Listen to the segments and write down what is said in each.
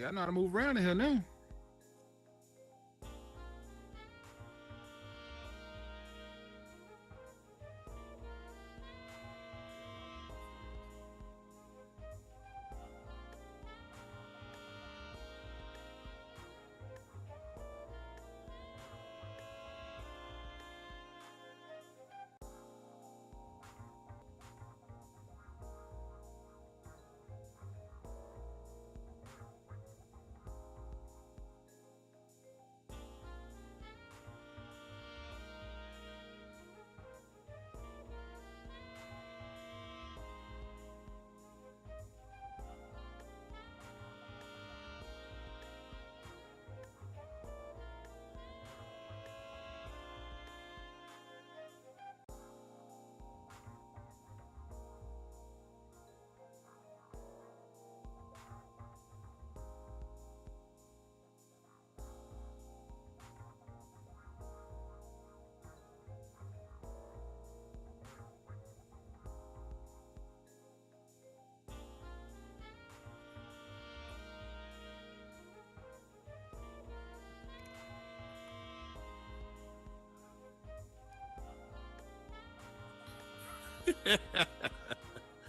Yeah, I know how to move around in here now.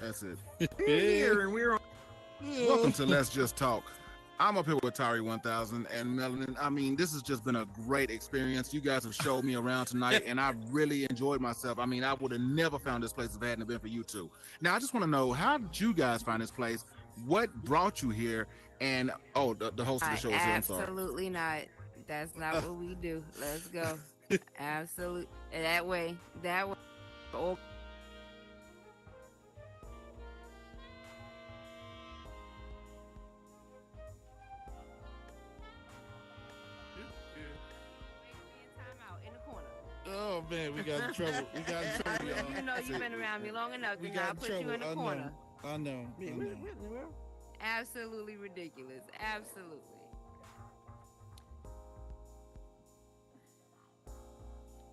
That's it. We're here and we're on. Welcome to Let's Just Talk. I'm up here with Tari 1000 and Melanin. I mean, this has just been a great experience. You guys have showed me around tonight, and I really enjoyed myself. I mean, I would have never found this place if it hadn't been for you two. Now, I just want to know, how did you guys find this place? What brought you here? And, the host of the show is here. I'm sorry. Absolutely not. That's not what we do. Let's go. Absolutely. That way. Oh. Oh man, we got in trouble. We got in trouble, y'all. You know you've been around me long enough to not put you in the corner. I know. Absolutely ridiculous. Absolutely.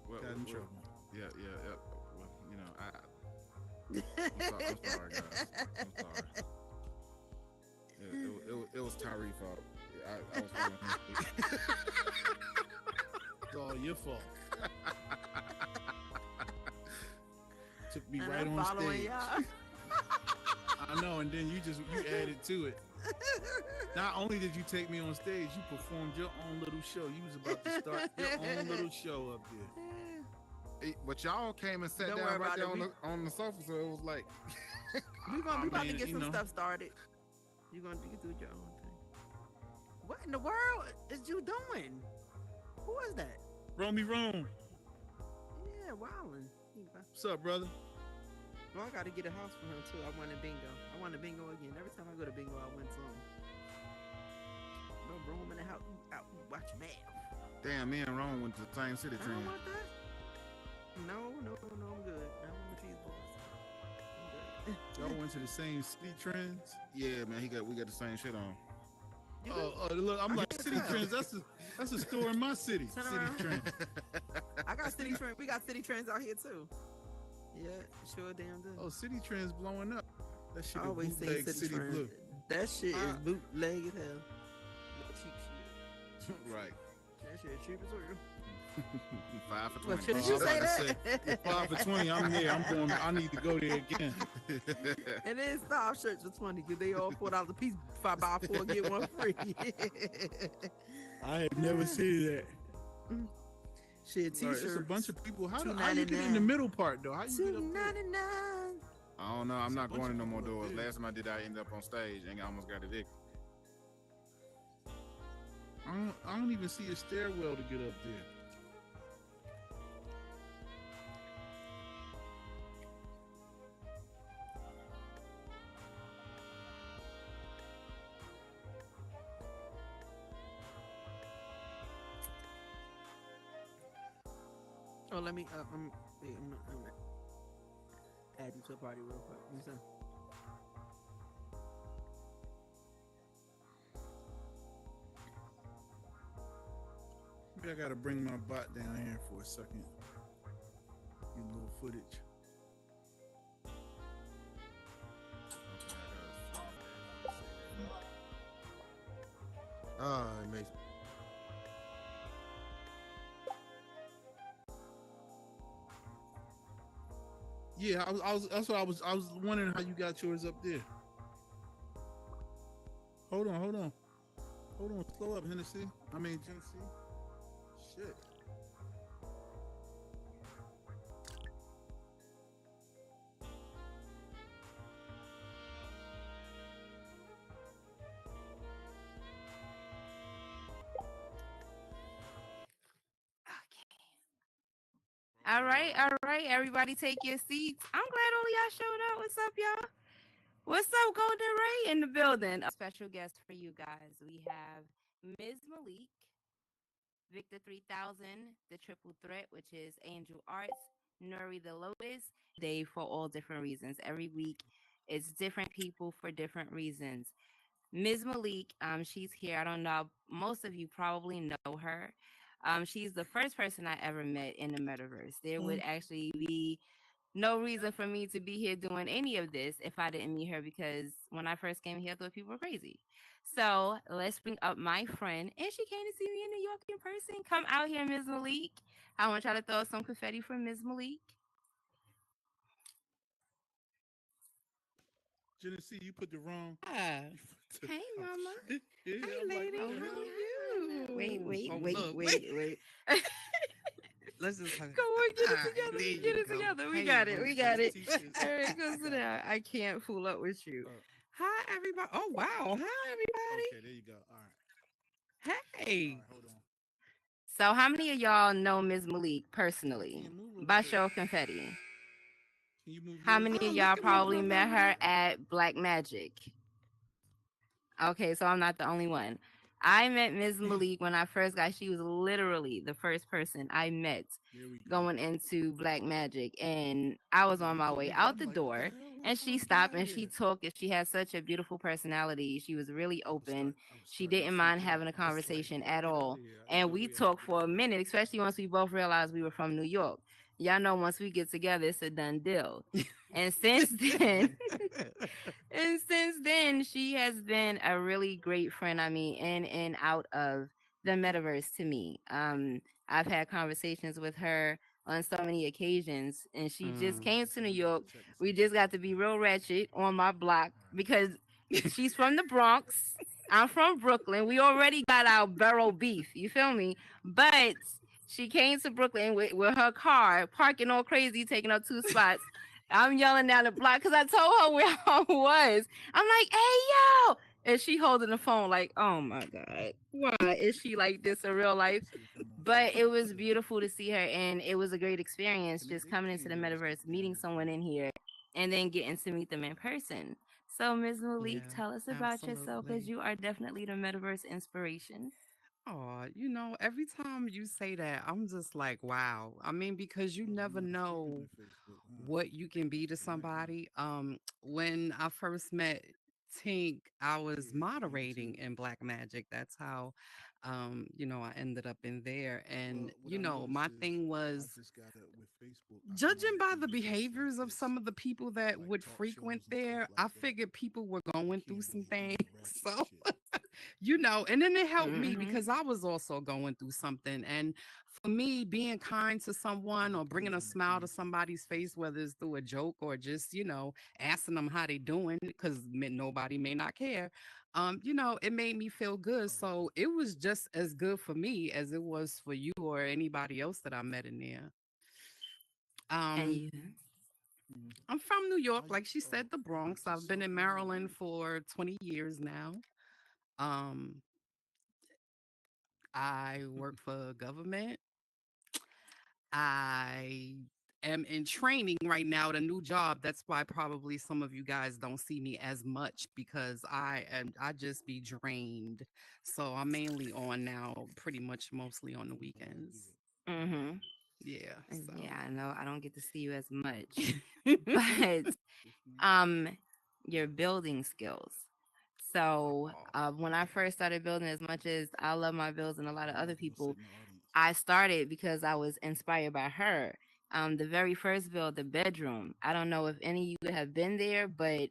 Well, Got in trouble. Yeah. Well, you know, I'm sorry, guys. I'm sorry. It was Tyree's fault. I was following him. It's all your fault. Took me right on stage. I know, and then you added to it. Not only did you take me on stage, you performed your own little show. You was about to start your own little show up there. But y'all came and sat down right there on the sofa, so it was like we about to get some stuff started. You can do your own thing. What in the world is you doing? Who is that? Romy Rome. Yeah, wildin'. What's up, brother? Well, I got to get a house for him too. I want a bingo. I want a bingo again. Every time I go to bingo, I win some. No room in the house. Out, watch math. Damn, me and Rome went to the same city I train. don't want that. No, I'm good. I'm on the cheese balls. I'm good. Y'all went to the same city trends? Yeah, man, we got the same shit on. Look, I'm like, City Trends, that's a store in my city. Turn City around. Trends. I got city trends. We got city trends out here too. Yeah, sure damn good. Oh, City Trends blowing up. That shit I is always say bootleg city City trends. Blue. That shit is bootleg as hell. Cheap shit. Right. That shit cheap as hell. 5 for 20. Well, shouldn't you say that? 5 for 20. I'm there. I'm going. I need to go there again. And then style shirts for 20 because they all $4 a piece. If I buy 4, get 1 free. I have never seen that. Shit, t-shirts. It's a bunch of people. How you get in the middle part though? How you get up there? $2.99. I don't know. I'm not going in no more doors. Last time I did, I ended up on stage and I almost got evicted. I don't even see a stairwell to get up there. Oh, let me. I'm add you to a party real quick. Listen. Maybe I gotta bring my bot down here for a second. Get a little footage. It makes. Yeah, that's what I was wondering how you got yours up there. Hold on, slow up, Hennessy. I mean, Genesee. Shit. All right. Everybody take your seats. I'm glad all y'all showed up. What's up, y'all? What's up, Golden Ray in the building? A special guest for you guys. We have Ms. Malik, Victor 3000, the Triple Threat, which is Angel Arts, Nuri the Lotus, Dave for all different reasons. Every week, it's different people for different reasons. Ms. Malik, she's here. I don't know. Most of you probably know her. She's the first person I ever met in the metaverse. There would actually be no reason for me to be here doing any of this if I didn't meet her because when I first came here, I thought people were crazy. So let's bring up my friend, and she came to see me in New York in person. Come out here, Ms. Malik. I want y'all to throw some confetti for Ms. Malik. Genesee, you put the wrong. Hey, mama. Yeah, Hey, I'm like, lady. what the How hell? are you? Wait. Let's just talk. Come on, get it All right, together. there Get you it go. together. We Hey, got it. boo. We got it. Teachers. All right, go sit down. I can't fool up with you. Hi, everybody. Oh, wow. Hi, everybody. Okay, there you go. All right. Hey. All right, hold on. So, how many of y'all know Ms. Malik personally? Can you move a little By bit? show of confetti. Can you move How yours? many Oh, of look y'all at my probably brother met over her there. at Black Magic? Okay, so I'm not the only one. I met Ms. Malik when I first got. She was literally the first person I met There we go. going into Black Magic, and I was on my way out the door, and she stopped and she talked. And she had such a beautiful personality. She was really open. She didn't mind having a conversation at all, and we talked for a minute, especially once we both realized we were from New York. Y'all know once we get together, it's a done deal. And since then, she has been a really great friend. I mean, in and out of the metaverse to me. I've had conversations with her on so many occasions, and she just came to New York. We just got to be real ratchet on my block because she's from the Bronx. I'm from Brooklyn. We already got our borough beef. You feel me? But she came to Brooklyn with her car, parking all crazy, taking up 2 spots. I'm yelling down the block because I told her where I was. I'm like, hey, yo. And she holding the phone like, oh my God, why is she like this in real life? But it was beautiful to see her, and it was a great experience just coming into the metaverse, meeting someone in here, and then getting to meet them in person. So, Ms. Malik, Yeah, tell us about yourself because absolutely. you are definitely the metaverse inspiration. Oh, every time you say that, I'm just like, wow. I mean, because you never know what you can be to somebody. When I first met Tink, I was moderating in Black Magic. That's how I ended up in there. And my thing was judging by the behaviors of some of the people that would frequent there, I figured people were going through some things. So and then it helped me because I was also going through something. And for me, being kind to someone or bringing a smile to somebody's face, whether it's through a joke or just, asking them how they doing, because nobody may not care. It made me feel good. So it was just as good for me as it was for you or anybody else that I met in there. And you? I'm from New York, like she said, the Bronx. I've been in Maryland for 20 years now. Um, I work for government. I am in training right now at a new job. That's why probably some of you guys don't see me as much because I just be drained. So I'm mainly on now, pretty much mostly on the weekends. Mm-hmm. Yeah. So. Yeah, I know I don't get to see you as much, but your building skills. So when I first started building, as much as I love my builds and a lot of other people, I started because I was inspired by her. The very first build, the bedroom. I don't know if any of you have been there, but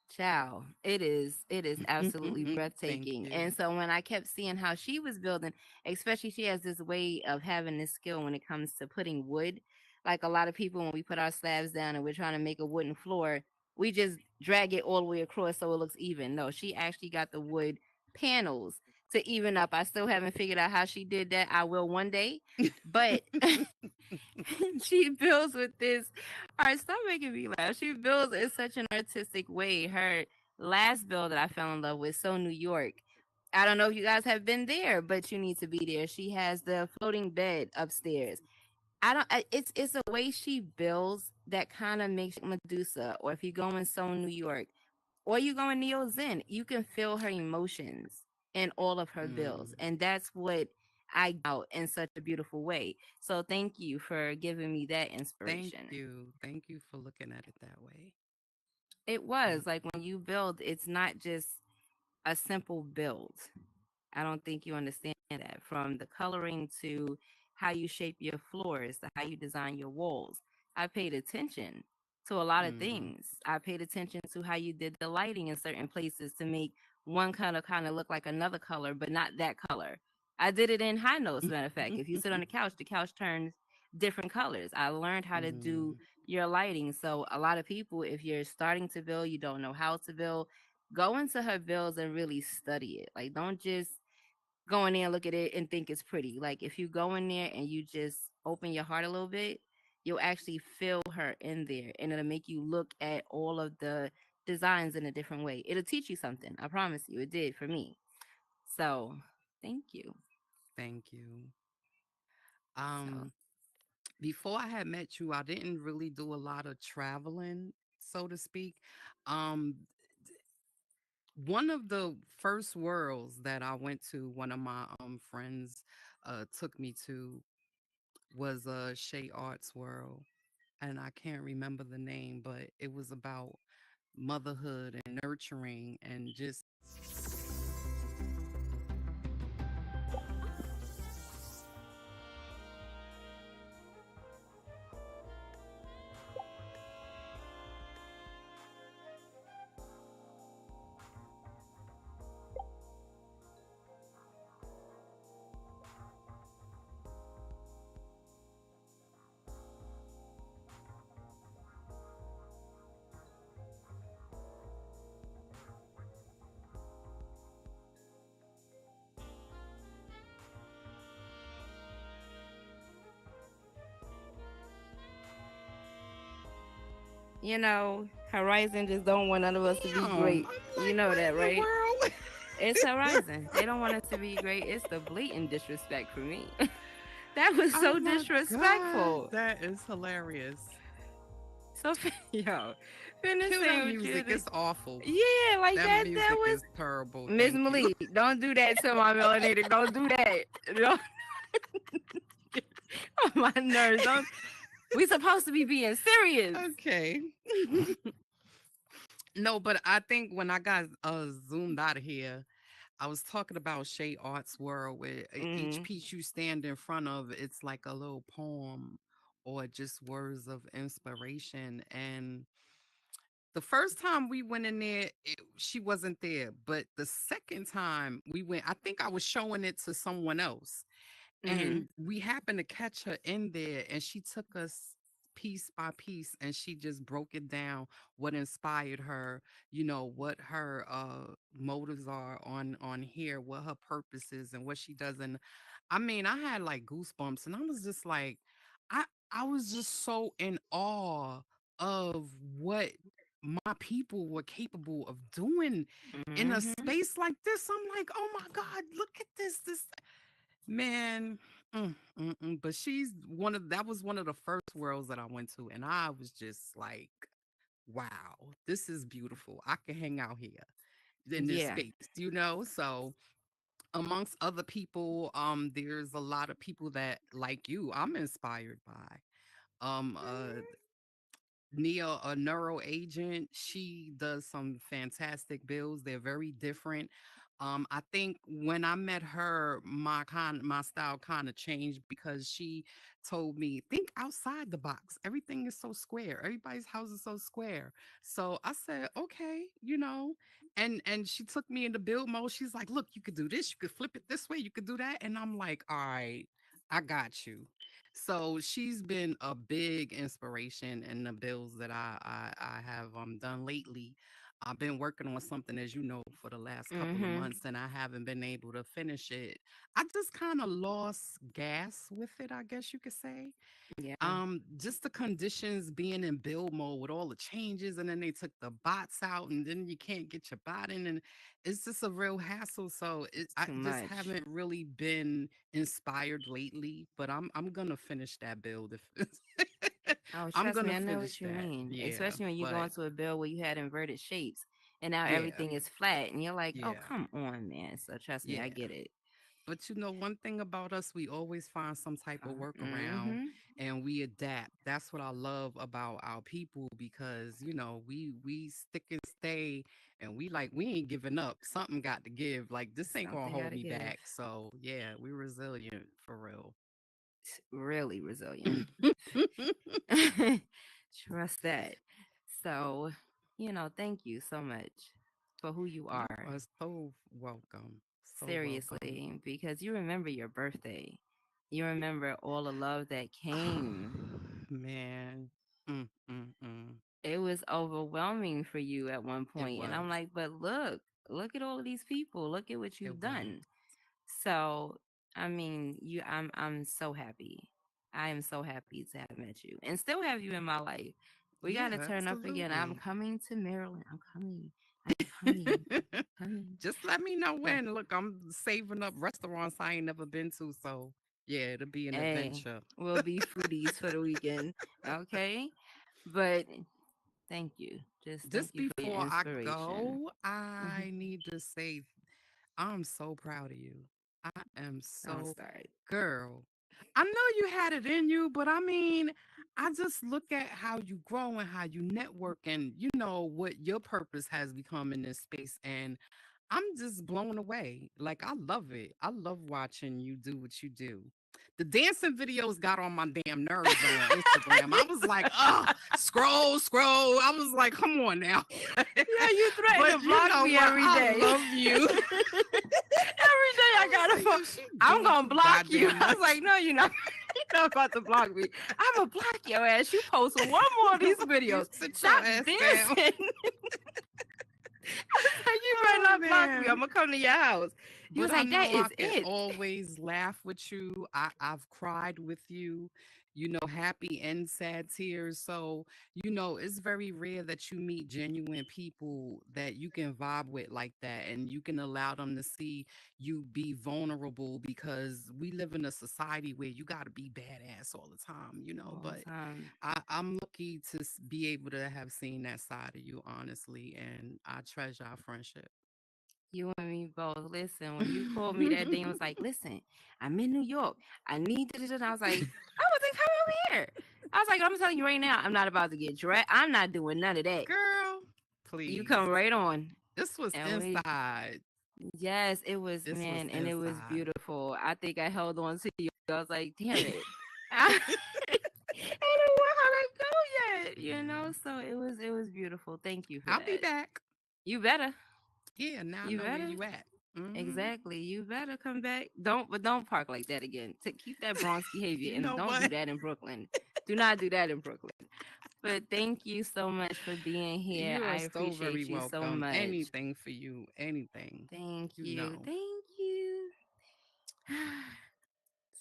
Ciao. It is absolutely Thank breathtaking. you. And so when I kept seeing how she was building, especially she has this way of having this skill when it comes to putting wood. Like a lot of people when we put our slabs down and we're trying to make a wooden floor, we just drag it all the way across so it looks even. No, she actually got the wood panels to even up. I still haven't figured out how she did that. I will one day. But she builds with this. All right, stop making me laugh. She builds in such an artistic way. Her last build that I fell in love with, So New York. I don't know if you guys have been there, but you need to be there. She has the floating bed upstairs. I don't. It's a way she builds that kind of makes Medusa. Or if you go in So New York, or you go in Neo Zen, you can feel her emotions in all of her bills. Mm, And that's what I out in such a beautiful way. So thank you for giving me that thank inspiration. you. Thank you for looking at it that way. It was like when you build, it's not just a simple build. I don't think you understand that. From the coloring to how you shape your floors to how you design your walls. I paid attention to a lot of Mm-hmm. things. I paid attention to how you did the lighting in certain places to make one color kind of look like another color, but not that color. I did it in high notes, matter of fact. If you sit on the couch turns different colors. I learned how to do Mm, your lighting. So a lot of people, if you're starting to build, you don't know how to build, go into her builds and really study it. Like don't just go in there and look at it and think it's pretty. Like if you go in there and you just open your heart a little bit, you'll actually feel her in there and it'll make you look at all of the designs in a different way. It'll teach you something. I promise you, it did for me. So thank you. thank you. So Um, Before I had met you, I didn't really do a lot of traveling, so to speak. Um, One of the first worlds that I went to, one of my friends took me to was Shea Arts World, and I can't remember the name, but it was about motherhood and nurturing and just you know, Horizon just don't want none of us to be damn. great. I'm You like, know what that, in the right? world? It's Horizon. They don't want us to be great. It's the blatant disrespect for me. That was Oh so my god, disrespectful. that is hilarious. So yo, finish Kill that saying what you music. did. It's awful. Yeah, like That that music was is terrible. Miss Thank you. Malik. Don't do that to my melanated. Don't do that. Don't on my nerves. Don't. We supposed to be being serious. Okay. No, but I think when I got zoomed out of here, I was talking about Shea Arts World, where each Hmm. piece you stand in front of, it's like a little poem or just words of inspiration. And the first time we went in there, she wasn't there. But the second time we went, I think I was showing it to someone else. Hmm. And we happened to catch her in there, and she took us piece by piece and she just broke it down, what inspired her, what her motives are on here, what her purpose is and what she does. And I mean, I had like goosebumps, and I was just like, i I was just so in awe of what my people were capable of doing in a Hmm. space like this. I'm like, oh my god, look at this. Man, but she's that was one of the first worlds that I went to, and I was just like, wow, this is beautiful. I can hang out here in this Yeah. space. So amongst other people, there's a lot of people that like you, I'm inspired by. Nia, a neuro agent, she does some fantastic builds. They're very different. I think when I met her, my style kind of changed because she told me, think outside the box. Everything is so square. Everybody's house is so square. So I said, okay, and she took me into build mode. She's like, look, you could do this, you could flip it this way, you could do that. And I'm like, all right, I got you. So she's been a big inspiration in the builds that I have done lately. I've been working on something, as you know, for the last couple of Mm-hmm. months, and I haven't been able to finish it. I just kind of lost gas with it, I guess you could say. Yeah. Just the conditions being in build mode with all the changes, and then they took the bots out, and then you can't get your bot in, and it's just a real hassle. So It's I too just much. haven't really been inspired lately. But I'm gonna finish that build if Oh, I'm trust me, gonna I know finish what you that. mean. Yeah, Especially when you go but into a build where you had inverted shapes and now yeah, everything is flat and you're like, oh, yeah, come on, man. So trust me, I yeah. get it. But one thing about us, we always find some type of workaround Mm-hmm. and we adapt. That's what I love about our people because we stick and stay and we ain't giving up. Something got to give. Like this ain't gonna Something got hold to me give. back. So yeah, we resilient for real. Really resilient. Trust that. So, thank you so much for who you You are. are so welcome. So welcome. Seriously, because you remember your birthday. You remember all the love that came. Man. Mm. It was overwhelming for you at one It point. And I'm was. like, but look at all of these people. Look at what It you've was. done. So, I mean, I'm so happy. I am so happy to have met you and still have you in my life. We got Yeah, to turn up again. I'm absolutely. coming to Maryland. I'm coming. I'm coming. Coming. Just let me know So, when. Look, I'm saving up restaurants I ain't never been to, so yeah, it'll be an hey, adventure. we'll be foodies for the weekend. Okay. But thank you. Just thank Just you for your before I inspiration. go, Mhm. I need to say I'm so proud of you. I am Don't so start. girl. I know you had it in you, but I mean, I just look at how you grow and how you network and what your purpose has become in this space. And I'm just blown away. Like I love it. I love watching you do what you do. The dancing videos got on my damn nerves on Instagram. I was like, oh, scroll. I was like, come on now. Yeah, you threaten But to you block know me what? every I day. love you. Every day I I was gotta like, fuck. yo, she I'm doing gonna too block you. goddamn I was much. like, no, you're not. You're not about to block me. I'm gonna block your ass. You post one more of these You videos. sit your Stop ass down. dancing. Like, you better Oh not block me. I'm man. gonna come to your house. He But was I like, that know I is can it. always laugh with you. I've cried with you, happy and sad tears. So, it's very rare that you meet genuine people that you can vibe with like that and you can allow them to see you be vulnerable because we live in a society where you got to be badass all the time. All But the time. I'm lucky to be able to have seen that side of you, honestly, and I treasure our friendship. You and me both. Listen, when you called me that day and was like, listen, I'm in New York. I need this. And I was like, I wasn't coming over here. I was like, I'm telling you right now, I'm not about to get dressed. I'm not doing none of that. Girl, You please. come right on. This was And we, inside. yes, it was, This was man, and it was inside. beautiful. I think I held on to you. I was like, damn it. I don't want her to go yet, So it was beautiful. Thank you for I'll be that. back. You better. Yeah, now I You know where better. you at. Hmm. Exactly. You better come back. Don't park like that again. To keep that Bronx behavior You and know don't do what? that in Brooklyn. Do not do that in Brooklyn. But thank you so much for being here. You I are so very appreciate you so welcome. much. Anything for you. Anything. Thank You you. know. Thank you.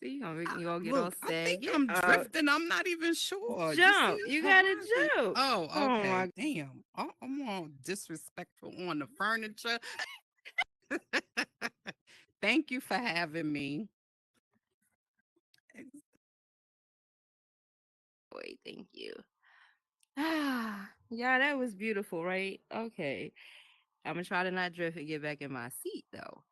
See, you're gonna make me all get all Look, I sad. think Get I'm up. drifting. I'm not even sure. You Jump. see You how gotta high we? jump. Oh, Oh okay. my Damn. Oh, I'm all disrespectful on the furniture. Thank you for having me. boy, thank you. Yeah, that was beautiful, right? Okay. I'm gonna try to not drift and get back in my seat though.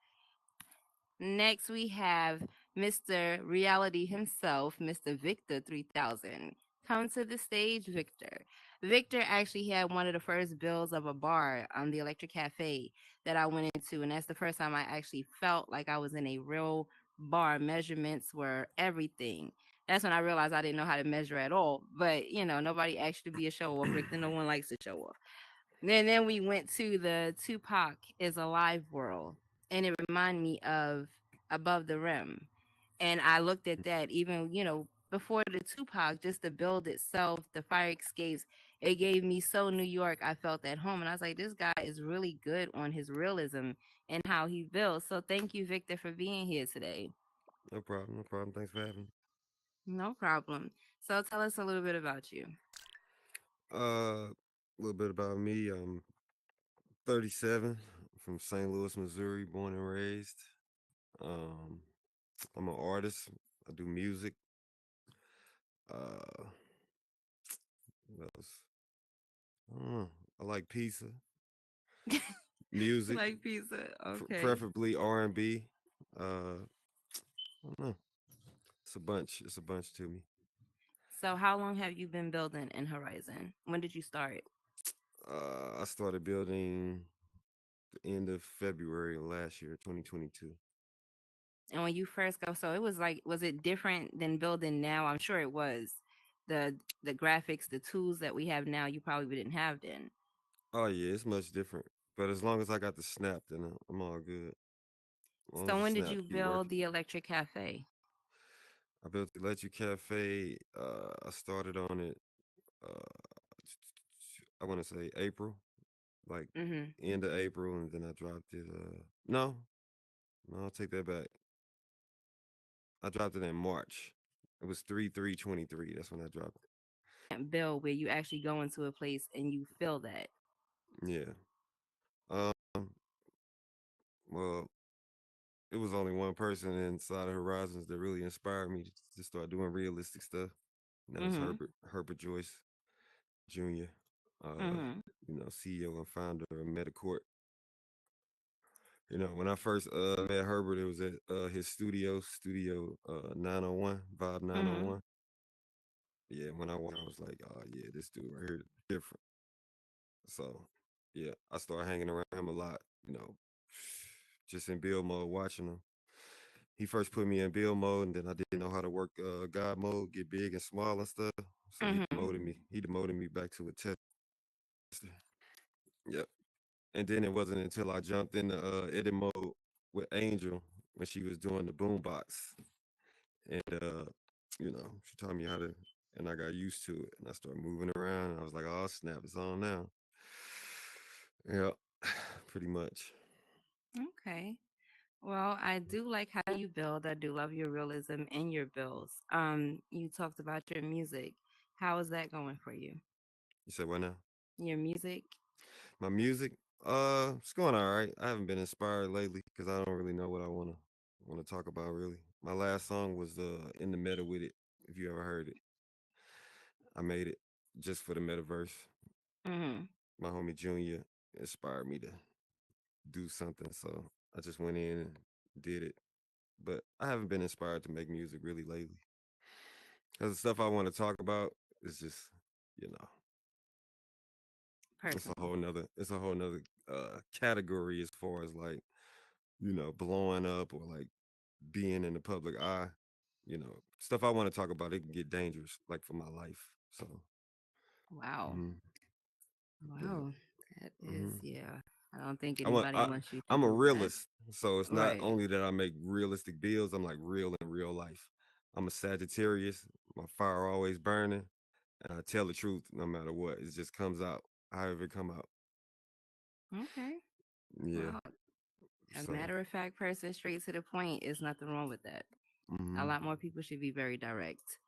Next, we have Mr. Reality himself, Mr. Victor 3000. Come to the stage, Victor. Victor actually had one of the first bills of a bar on the Electric Cafe that I went into, and that's the first time I actually felt like I was in a real bar. Measurements were everything. That's when I realized I didn't know how to measure at all. But nobody asked you to be a show off. Victor, no one likes to show off. Then we went to the Tupac is Alive world, and it reminded me of Above the Rim. And I looked at that even, before the Tupac, just the build itself, the fire escapes, it gave me so New York. I felt at home. And I was like, this guy is really good on his realism and how he builds. So thank you, Victor, for being here today. No problem. No problem. Thanks for having me. No problem. So tell us a little bit about you. A little bit about me. I'm 37, from St. Louis, Missouri, born and raised. Um, I'm an artist. I do music. Uh, what else? I don't know. I like pizza, music, Like pizza. Okay. preferably R&B. I don't know. It's a bunch. It's a bunch to me. So how long have you been building in Horizon? When did you start? I started building the end of February of last year, 2022. And when you first go, so it was like, was it different than building now? I'm sure it was. The graphics, the tools that we have now, you probably didn't have then. Oh yeah, it's much different. But as long as I got the snap, then I'm all good. As long as So the when did snap you keep build working. the Electric Cafe? I built the Electric Cafe. I started on it. Uh, I want to say April, like Mm-hmm. end of April, and then I dropped it. No, no, I'll take that back. I dropped it in March. It was 3/3/23. That's when I dropped Build where you actually go into a place and you feel that. it. Yeah. Um. Well, it was only one person inside of Horizons that really inspired me to start doing realistic stuff. And that was Mm-hmm. Herbert Joyce Jr. Uh, Mm-hmm. CEO and founder of Metacorp. When I first met Herbert, it was at his studio 901, Vibe Mm-hmm. 901. Yeah, when I walked, I was like, oh yeah, this dude right here is different. So yeah, I started hanging around him a lot, just in build mode, watching him. He first put me in build mode, and then I didn't know how to work God mode, get big and small and stuff. So he Mm-hmm. demoted me. He demoted me back to a tester. Yep. And then it wasn't until I jumped in the edit mode with Angel when she was doing the boombox, and she taught me how to, and I got used to it, and I started moving around. And I was like, "Oh snap, it's on now." Yeah, pretty much. Okay. Well, I do like how you build. I do love your realism in your builds. You talked about your music. How is that going for you? You said what now? Your music? My music, it's going all right. I haven't been inspired lately because I don't really know what I wanna talk about really. My last song was In the Meta with It. If you ever heard it, I made it just for the metaverse. Mm-hmm. My homie Junior inspired me to do something, so I just went in and did it. But I haven't been inspired to make music really lately because the stuff I want to talk about is just, you know, Personal. it's a whole nother category as far as like blowing up or like being in the public eye. Stuff I want to talk about, it can get dangerous, like for my life. So, Wow. hmm yeah. Wow. That is, hmm yeah. I don't think I'm a, anybody I, wants you to I'm a do that. realist, so it's not Right. only that I make realistic builds. I'm like real in real life. I'm a Sagittarius. My fire always burning, and I tell the truth no matter what. It just comes out however it come out. Okay. Yeah. Well, a So, matter of fact person, straight to the point, is nothing wrong with that. A hmm lot more people should be very direct.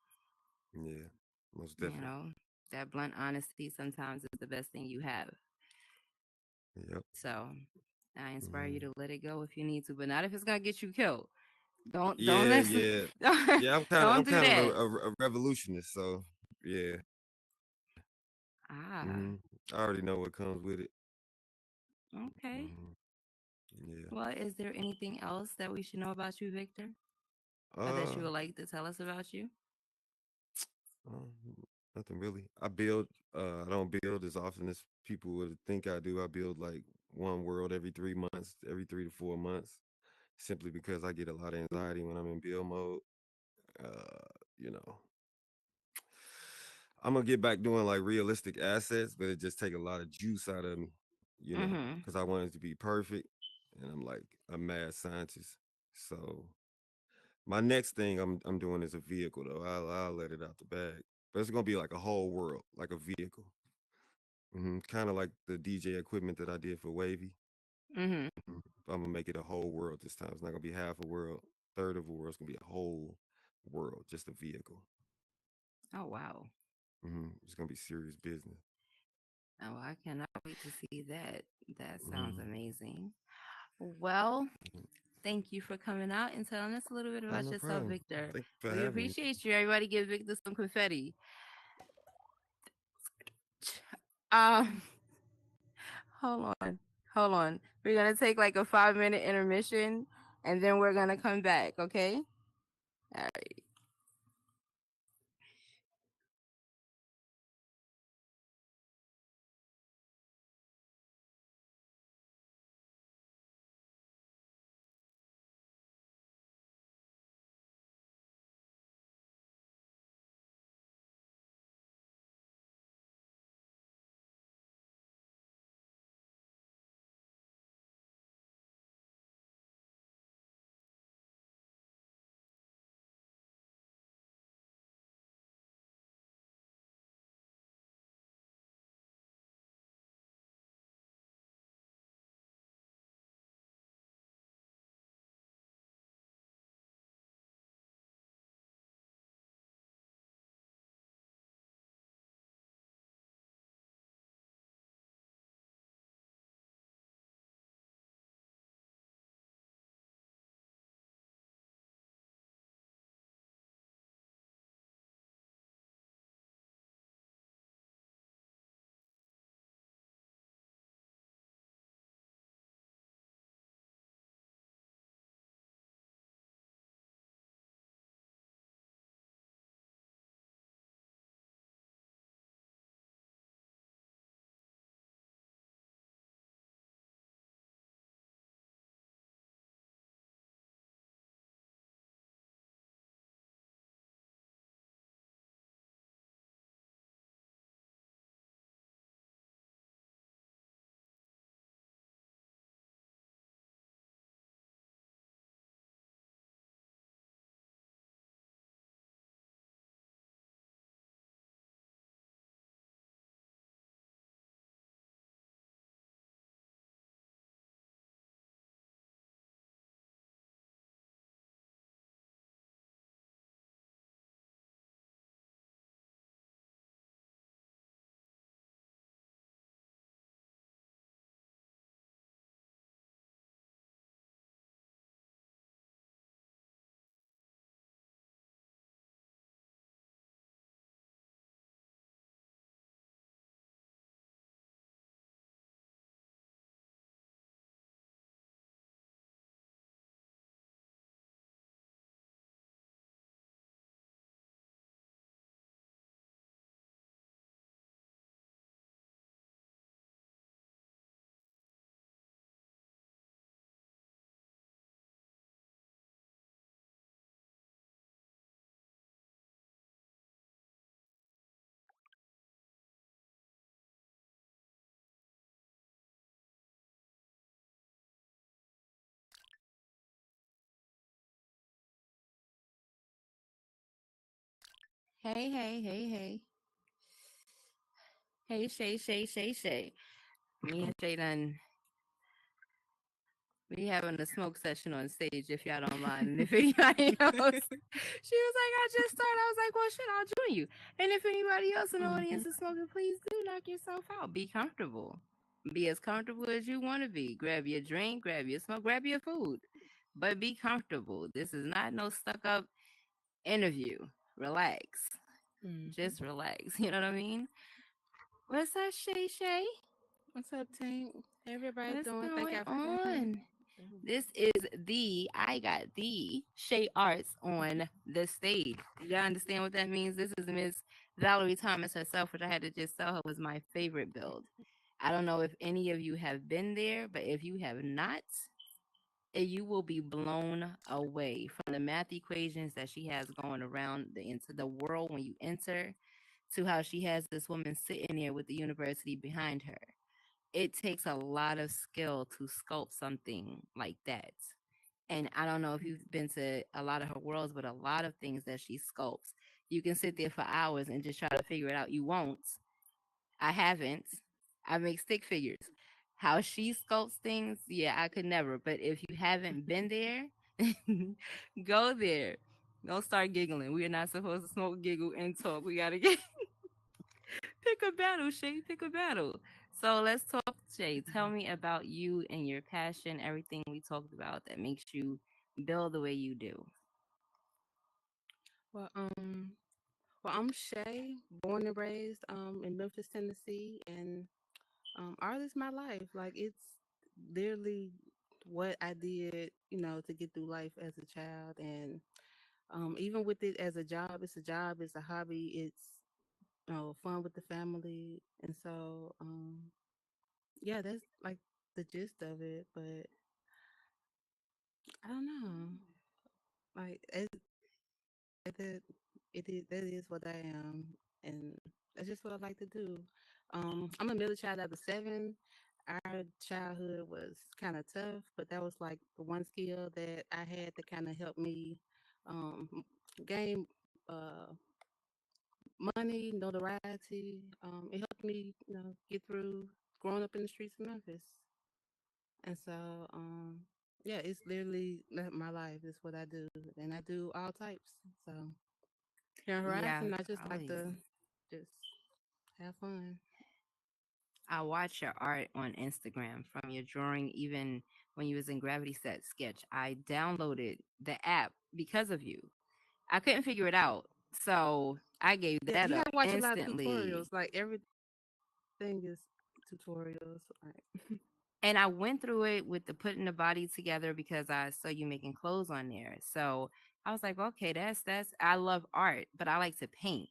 yeah, most You definitely. know, that blunt honesty sometimes is the best thing you have. Yep. So I inspire you hmm to let it go if you need to, but not if it's gonna get you killed. Don't Yeah, listen. yeah, don't, yeah. I'm don't do kind of that. a revolutionist. So, yeah. Ah, hmm I already know what comes with it. okay. hmm Yeah. Well, is there anything else that we should know about you, Victor? Or that Uh, you would like to tell us about you? um, Nothing really. I build. I don't build as often as people would think I do. I build like one world every 3 months, every 3 to 4 months, simply because I get a lot of anxiety when I'm in build mode. Uh, you know, I'm gonna get back doing like realistic assets, but it just take a lot of juice out of me. Mhm. Because I want it to be perfect, and I'm like a mad scientist. So my next thing I'm doing is a vehicle though. I'll let it out the bag, but it's gonna be like a whole world, like a vehicle. Kind of like the DJ equipment that I did for Wavy. Mhm. I'm gonna make it a whole world this time. It's not gonna be half a world, third of a world. It's gonna be a whole world, just a vehicle. Oh wow. It's gonna be serious business. Oh, I cannot wait to see that. That sounds hmm amazing. Well, thank you for coming out and telling us a little bit Oh, about no yourself, problem. Victor. Thank you for We having me. appreciate you. Everybody give Victor some confetti. Um, hold on. Hold on. We're gonna take like a 5 minute intermission and then we're gonna come back, okay? All right. Hey, hey, hey, hey. Hey, Shay, Shay, Shay, Shay. Me and Shay done. We having a smoke session on stage if y'all don't mind. And if anybody else, she was like, I just started. I was like, well, shit, I'll join you. And if anybody else in the audience is smoking, please do knock yourself out. Be comfortable. Be as comfortable as you want to be. Grab your drink, grab your smoke, grab your food. But be comfortable. This is not no stuck up interview. Relax. Just relax. You know what I mean? What's up, Shay Shay? What's up, Tank? Everybody What's doing? Thank going y'all for having on? This is I got the Shay Arts on the stage. Y'all understand what that means? This is Miss Valerie Thomas herself, which I had to just tell her was my favorite build. I don't know if any of you have been there, but if you have not, you will be blown away from the math equations that she has going around into the world when you enter, to how she has this woman sitting there with the university behind her. It takes a lot of skill to sculpt something like that. And I don't know if you've been to a lot of her worlds, but a lot of things that she sculpts, you can sit there for hours and just try to figure it out. You won't. I haven't. I make stick figures. How she sculpts things, yeah, I could never. But if you haven't been there, go there. Don't start giggling. We are not supposed to smoke, giggle, and talk. We gotta get pick a battle, Shay. Pick a battle. So let's talk, Shay. Tell me about you and your passion, everything we talked about that makes you build the way you do. Well, I'm Shay, born and raised in Memphis, Tennessee, and art is my life. Like it's literally what I did, to get through life as a child, and even with it as a job, it's a job, it's a hobby, it's fun with the family, and so yeah, that's like the gist of it. But I don't know, like that that is what I am, and that's just what I like to do. I'm a middle child out of seven. Our childhood was kind of tough, but that was like the one skill that I had to kind of help me um, gain uh, money, notoriety. It helped me, get through growing up in the streets of Memphis, and so yeah, it's literally my life. It's what I do, and I do all types. So. Here on Yeah, Horizon, I just like always. to just have fun. I watch your art on Instagram from your drawing, even when you was in Gravity Set Sketch. I downloaded the app because of you. I couldn't figure it out, so I gave Yeah, that you up gotta watch a lot of instantly. tutorials. Like everything is tutorials. Like, And I went through it with the putting the body together because I saw you making clothes on there. So I was like, okay, that's I love art, but I like to paint.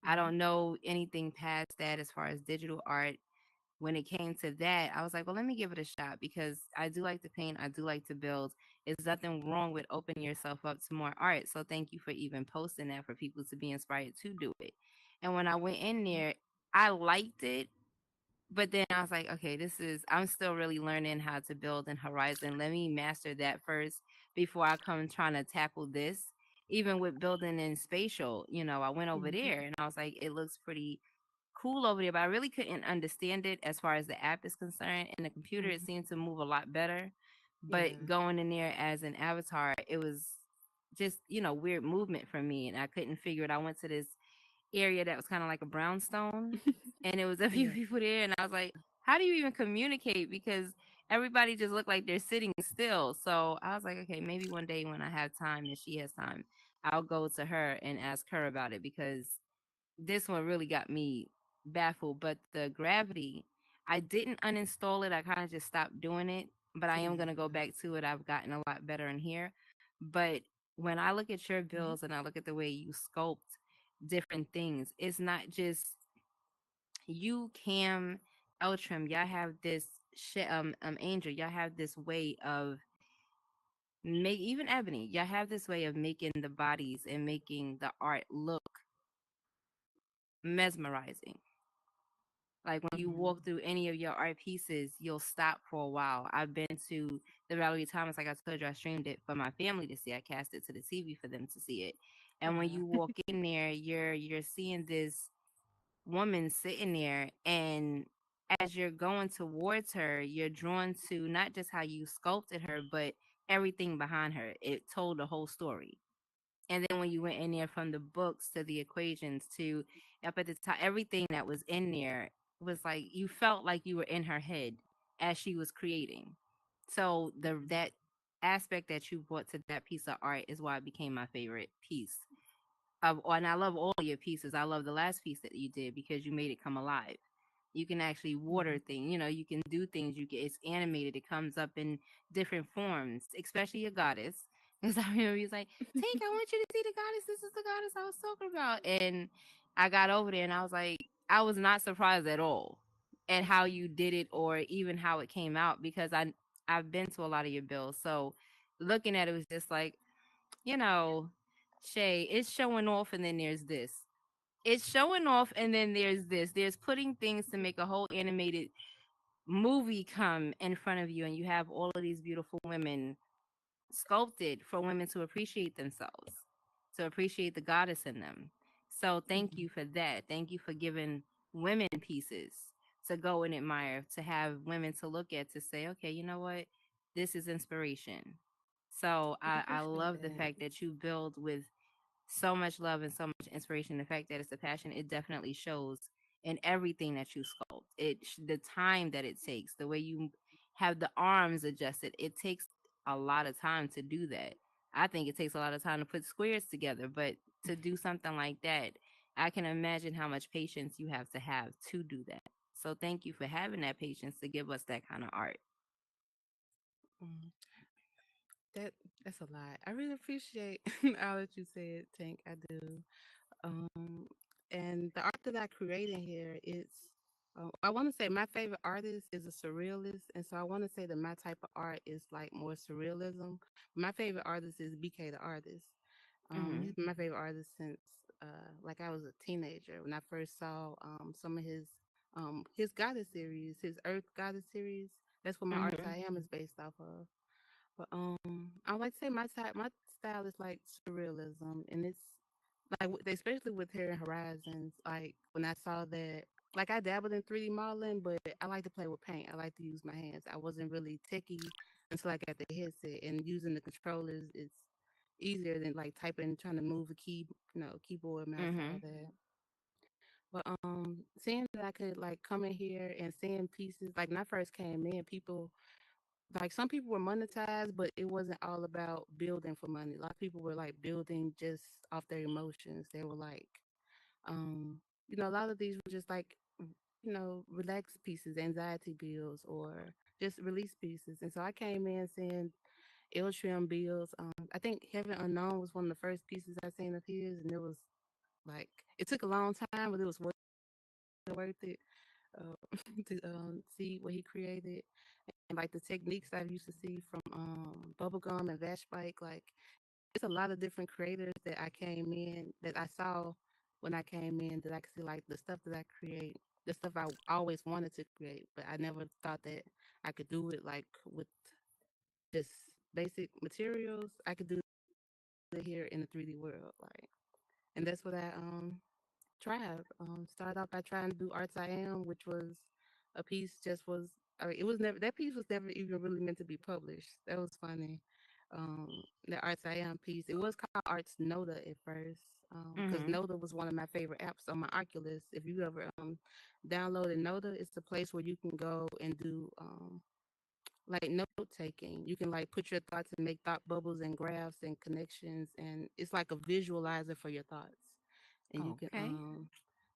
I mhm, don't know anything past that as far as digital art. When it came to that, I was like, well, let me give it a shot because I do like to paint. I do like to build. There's nothing wrong with opening yourself up to more art. So thank you for even posting that for people to be inspired to do it. And when I went in mhm, there, I liked it, but then I was like, okay, I'm still really learning how to build in Horizon. Let me master that first before I come trying to tackle this. Even with building in spatial, I went over mhm, there and I was like, it looks pretty cool over there, but I really couldn't understand it as far as the app is concerned. And the computer, it mhm. seemed to move a lot better. But Yeah. going in there as an avatar, it was just, weird movement for me. And I couldn't figure it. I went to this area that was kind of like a brownstone, and it was a few Yeah. people there. And I was like, how do you even communicate? Because everybody just looked like they're sitting still. So I was like, okay, maybe one day when I have time and she has time, I'll go to her and ask her about it because this one really got me baffled. But the gravity, I didn't uninstall it. I kind of just stopped doing it. But I am Yeah. gonna go back to it. I've gotten a lot better in here. But when I look at your Mhm. bills and I look at the way you sculpt different things, it's not just you, Cam, Eltram. Y'all have this shit. Angel. Y'all have this way of make even Ebony. Y'all have this way of making the bodies and making the art look mesmerizing. Like when you Mhm. walk through any of your art pieces, you'll stop for a while. I've been to the Valerie Thomas, like I told you, I streamed it for my family to see. I cast it to the TV for them to see it. And when Yeah. you walk in there, you're seeing this woman sitting there, and as you're going towards her, you're drawn to not just how you sculpted her, but everything behind her. It told the whole story. And then when you went in there from the books to the equations to up at the top, everything that was in there was like you felt like you were in her head as she was creating. So that aspect that you brought to that piece of art is why it became my favorite piece. And I love all your pieces. I love the last piece that you did because you made it come alive. You can actually water Mhm. things. You can do things. It's animated. It comes up in different forms, especially your goddess. Because I remember he was like, "Tank, I want you to see the goddess. This is the goddess I was talking about." And I got over there and I was like, I was not surprised at all at how you did it or even how it came out because I've been to a lot of your bills. So looking at it was just like, you know, Shay, it's showing off and then there's this. It's showing off and then there's this. There's putting things to make a whole animated movie come in front of you and you have all of these beautiful women sculpted for women to appreciate themselves, to appreciate the goddess in them. So thank Mhm. you for that. Thank you for giving women pieces to go and admire, to have women to look at to say, okay, you know what? This is inspiration. So I I appreciate love the that. fact that you build with so much love and so much inspiration. The fact that it's a passion, it definitely shows in everything that you sculpt. The time that it takes, the way you have the arms adjusted, it takes a lot of time to do that. I think it takes a lot of time to put squares together, but to do something like that, I can imagine how much patience you have to do that. So thank you for having that patience to give us that kind of art. Mm, that that's a lot. I really appreciate all that you said, Tank. I do. Um, and the art that I create in here is, I want to say my favorite artist is a surrealist, and so I want to say that my type of art is like more surrealism. My favorite artist is BK the artist. Hmm. He's been my favorite artist since like I was a teenager when I first saw some of his goddess series, his Earth goddess series. That's what my art Hmm. I am is based off of. But I would like to say my style is like surrealism, and it's like especially with Hidden Horizons. Like when I saw that, like I dabbled in 3D modeling, but I like to play with paint. I like to use my hands. I wasn't really techie until I got the headset, and using the controllers is easier than like typing, trying to move a keyboard, mouse, all Hmm. that. But seeing that I could like come in here and seeing pieces, like when I first came in, people like some people were monetized, but it wasn't all about building for money. A lot of people were like building just off their emotions. They were like, um, a lot of these were just like, relax pieces, anxiety bills, or just release pieces. And so I came in saying Iltrim bills. I think Heaven Unknown was one of the first pieces I seen of his, and it was like it took a long time, but it was worth it to see what he created and like the techniques I used to see from Bubblegum and Vash Bike. Like it's a lot of different creators that I came in that I saw when I came in that I could see like the stuff that I create, the stuff I always wanted to create, but I never thought that I could do it like with just basic materials. I could do it here in the 3D world, like, and that's what I tried. Started out by trying to do Arts I Am, which was a piece just was. I mean, it was never that piece was never even really meant to be published. That was funny. The Arts I Am piece. It was called Arts Noda at first, because Hmm. Noda was one of my favorite apps on my Oculus. If you ever downloaded Noda, it's the place where you can go and do like note taking. You can like put your thoughts and make thought bubbles and graphs and connections, and it's like a visualizer for your thoughts. And you can Okay.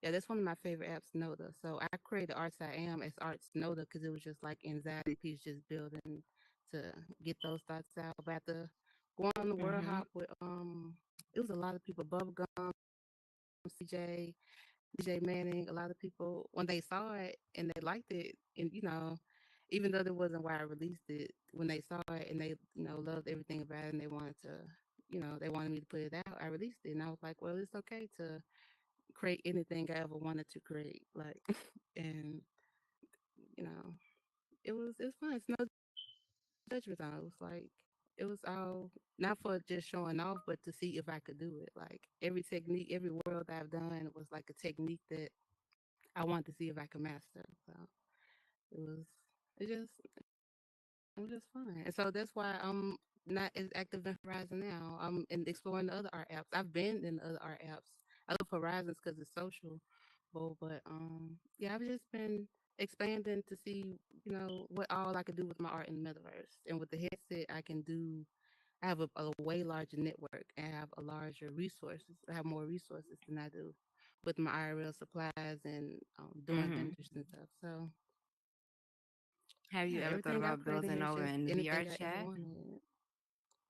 yeah, that's one of my favorite apps, Noda. So I created Arts I Am as Arts Noda because it was just like anxiety piece, just building to get those thoughts out. But after going on the World Hmm. Hop with it was a lot of people, Bubblegum, CJ, DJ Manning, a lot of people when they saw it and they liked it, and even though that wasn't why I released it, when they saw it and they loved everything about it and they wanted to, they wanted me to put it out, I released it, and I was like, well, it's okay to create anything I ever wanted to create, like, and you know, it was fun. It's no judgment on it. It was like it was all not for just showing off, but to see if I could do it. Like every technique, every world I've done was like a technique that I wanted to see if I could master. So it was it just it was just fun. And so that's why I'm not as active in Horizon now. I'm in exploring the other art apps. I've been in the other art apps. I love Horizons because it's social, but yeah, I've just been expanding to see what all I could do with my art in the metaverse. And with the headset, I can do. I have a way larger network. I have a larger resources. I have more resources than I do with my IRL supplies and doing Hmm. vendors and stuff. So Have you yeah, ever thought everything I about create in building here is over just in the anything VR I ever chat wanted.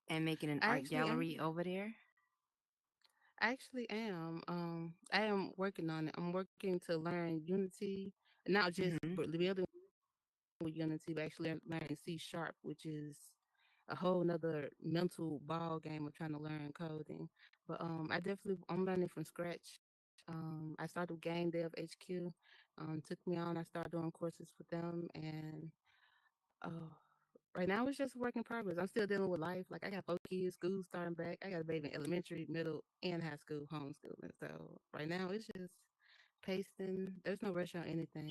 and making an I art actually am. gallery over there? I actually am. I am working on it. I'm working to learn Unity, not just Hmm. building with Unity, but actually learning C#, which is a whole nother mental ball game of trying to learn coding. But I'm learning from scratch. I started with Game Dev HQ. Took me on. I started doing courses with them, and uh, right now it's just a work in progress. I'm still dealing with life. Like I got 4 kids, school starting back. I got a baby in elementary, middle, and high school homeschooling. So right now it's just pasting. There's no rush on anything.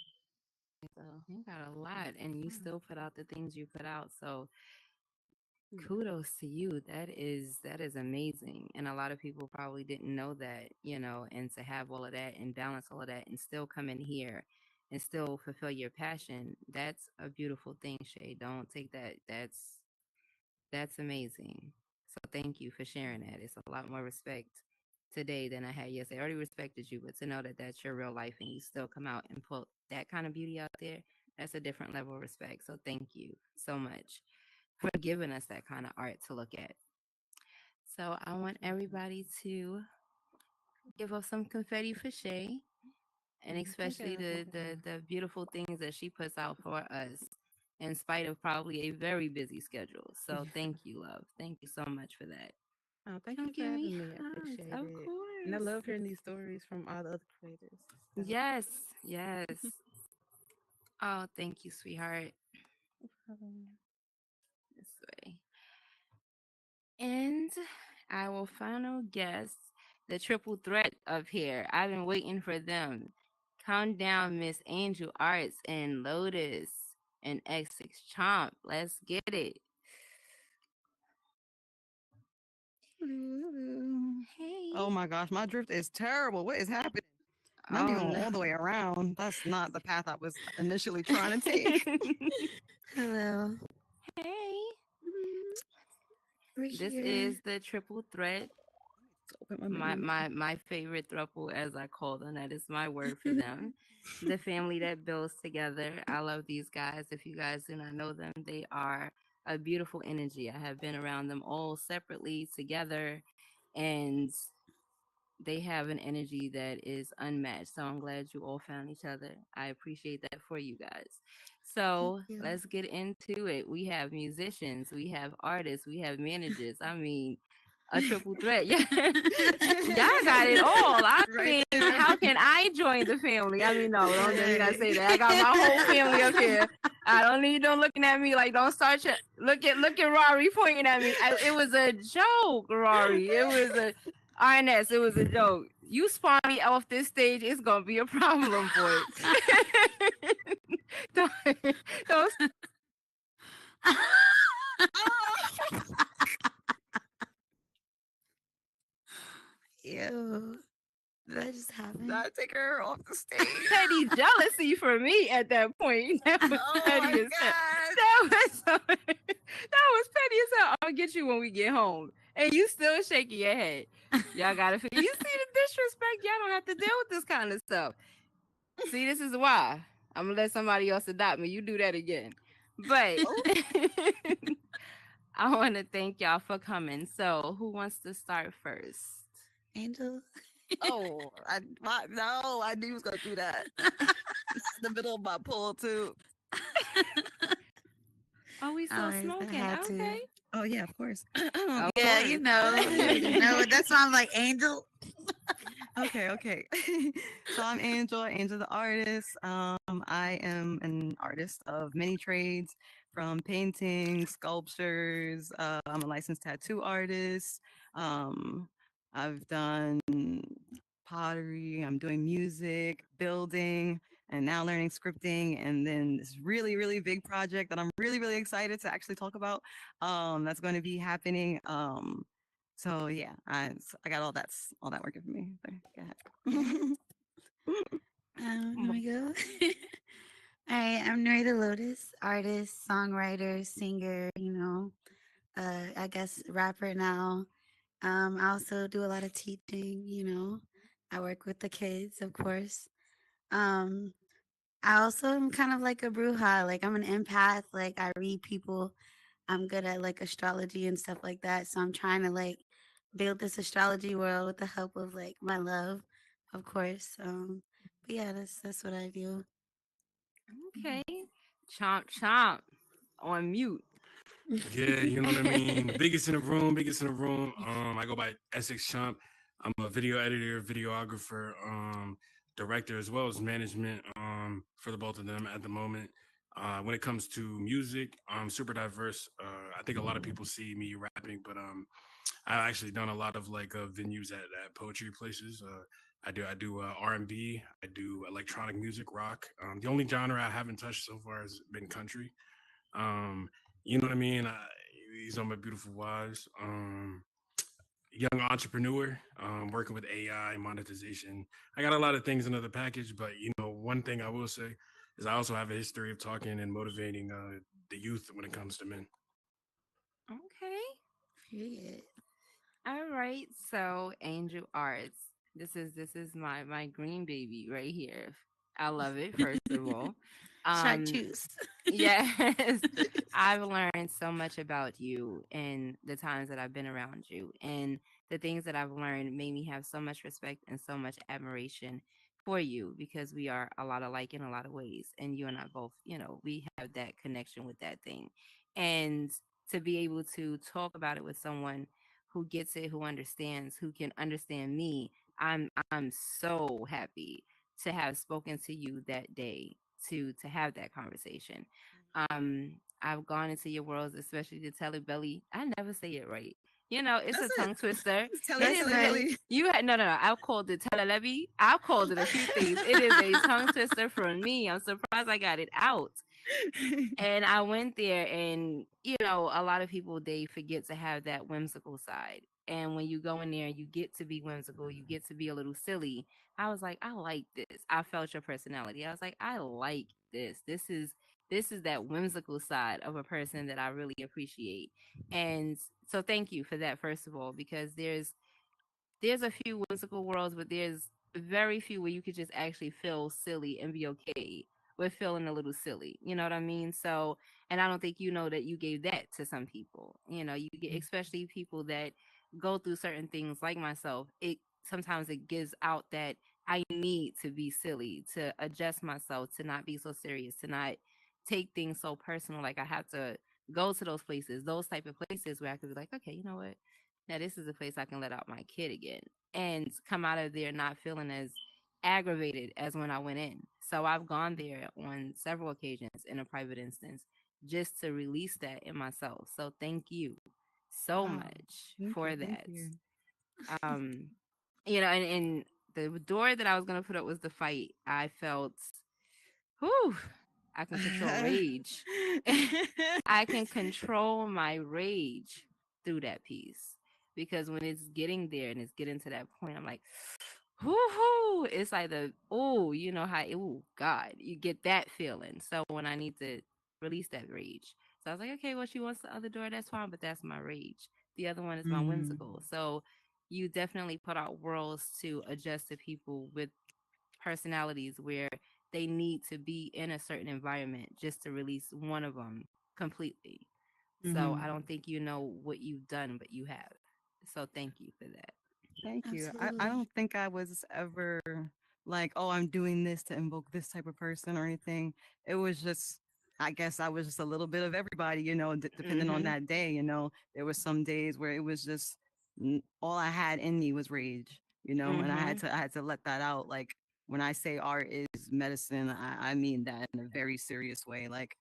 So You got a lot, and you yeah. still put out the things you put out. So Yeah. kudos to you. That is amazing. And a lot of people probably didn't know that, and to have all of that and balance all of that and still come in here and still fulfill your passion, that's a beautiful thing, Shay. Don't take that. That's amazing. So thank you for sharing that. It's a lot more respect today than I had yesterday. I already respected you, but to know that that's your real life and you still come out and put that kind of beauty out there, that's a different level of respect. So thank you so much for giving us that kind of art to look at. So I want everybody to give up some confetti for Shay, and Thank especially you. the beautiful things that she puts out for us in spite of probably a very busy schedule. So thank you, love. Thank you so much for that. Oh, thank you Don't for give me having me. I hugs. appreciate Of it. And I course. love hearing these stories from all the other creators. So, Yes, yes. Oh, thank you, sweetheart. This way. And our final guest, the triple threat up here. I've been waiting for them. Count down Miss Angel Arts and Lotus and X6 Chomp. Let's get it. Hey. Oh my gosh, my drift is terrible. What is happening? Now I'm Oh going no. all the way around. That's not the path I was initially trying to take. Hello. Hey. We're This here. is the triple threat. Open My menu. my my favorite throuple, as I call them. That is my word for them. The family that builds together. I love these guys. If you guys do not know them, they are a beautiful energy. I have been around them all separately, together, and they have an energy that is unmatched. So I'm glad you all found each other. I appreciate that for you guys. So you. let's get into it. We have musicians, we have artists, we have managers. I mean, a triple threat. Yeah. Y'all got it all. I Right mean, there. how can I join the family? I mean, no, don't let me not say that. I got my whole family up here. I don't need them looking at me like don't start your look at Rory pointing at me. It was a joke, Rory. It was a Ines, it was a joke. You spawn me off this stage, it's gonna be a problem, boy. don't, don't Ew. Did that just happen? Not take her off the stage. petty jealousy for me at that point. That was Oh petty my as hell. God. That was petty as hell. I'll get you when we get home. And you still shaking your head. Y'all gotta figure. You see the disrespect? Y'all don't have to deal with this kind of stuff. See, this is why. I'm gonna let somebody else adopt me. You do that again. But I want to thank y'all for coming. So, who wants to start first? Angel? Oh, no, I knew he was gonna do that. In the middle of my pull too. Oh, we still Alright, I smoking. had to. Okay. Oh yeah, of course. Of Yeah, course. you know, that's why I'm like, Angel. Okay. So I'm Angel the artist. I am an artist of many trades, from painting, sculptures. I'm a licensed tattoo artist. Um, I've done pottery. I'm doing music, building, and now learning scripting. And then this really, really big project that I'm really, really excited to actually talk about. That's going to be happening. So yeah, I got all that working for me. Go ahead. Here we go. All right, I'm Narita Lotus, artist, songwriter, singer, I guess rapper now. I also do a lot of teaching, I work with the kids, of course. Um, I also am kind of like a bruja, like I'm an empath, like I read people. I'm good at like astrology and stuff like that. So I'm trying to like build this astrology world with the help of like my love, of course. But yeah, that's what I do. Okay. Chomp chomp on mute. Yeah, you know what I mean. The biggest in the room, biggest in the room. I go by Essex Chump. I'm a video editor, videographer, director, as well as management for the both of them at the moment. When it comes to music, I'm super diverse. I think a lot of people see me rapping, but I've actually done a lot of like venues at poetry places. I do R&B. I do electronic music, rock. The only genre I haven't touched so far has been country. Um, you know what I mean? These are my beautiful wives. Young entrepreneur, working with AI monetization. I got a lot of things in the package, but one thing I will say is I also have a history of talking and motivating the youth when it comes to men. Okay. Period. All right. So Angel Arts. This is my green baby right here. I love it, first of all. Um Chartreuse. yes. I've learned so much about you in the times that I've been around you. And the things that I've learned made me have so much respect and so much admiration for you because we are a lot alike in a lot of ways. And you and I both, we have that connection with that thing. And to be able to talk about it with someone who gets it, who understands, who can understand me, I'm so happy to have spoken to you that day to have that conversation. I've gone into your worlds, especially the Telly Belly. I never say it right. It's That's a it. tongue twister. It's It is a right. you had no. I've called it Telelebi. I've called it a few things. It is a tongue twister for me. I'm surprised I got it out. And I went there, and a lot of people they forget to have that whimsical side. And when you go in there, you get to be whimsical, you get to be a little silly. I was like, I like this. I felt your personality. I was like, I like this. This is that whimsical side of a person that I really appreciate. And so thank you for that, first of all, because there's a few whimsical worlds, but there's very few where you could just actually feel silly and be okay with feeling a little silly. You know what I mean? So, and I don't think that you gave that to some people. You get especially people that go through certain things like myself. It sometimes it gives out that I need to be silly, to adjust myself, to not be so serious, to not take things so personal. Like I have to go to those places, those type of places where I could be like, okay, you know what? Now this is a place I can let out my kid again and come out of there not feeling as aggravated as when I went in. So I've gone there on several occasions in a private instance just to release that in myself. So thank you so Wow. much Thank for you. Thank that. you. Um, and the door that I was gonna put up was the fight. I felt, whew, I can control rage. I can control my rage through that piece because when it's getting there and it's getting to that point, I'm like, whoo, it's like you know how, oh God, you get that feeling. So when I need to release that rage, so I was like, okay, well, she wants the other door, that's fine, but that's my rage. The other one is my Mm, whimsical. So you definitely put out worlds to adjust to people with personalities where they need to be in a certain environment just to release one of them completely. So mhm. I don't think you know what you've done, but you have. So thank you for that. Thank you. I Absolutely. don't think I was ever like, oh, I'm doing this to invoke this type of person or anything. It was just, I guess I was just a little bit of everybody, depending on Mhm. that day. There was some days where it was just all I had in me was rage, and Mhm. I had to let that out. Like when I say art is medicine, I mean that in a very serious way. Like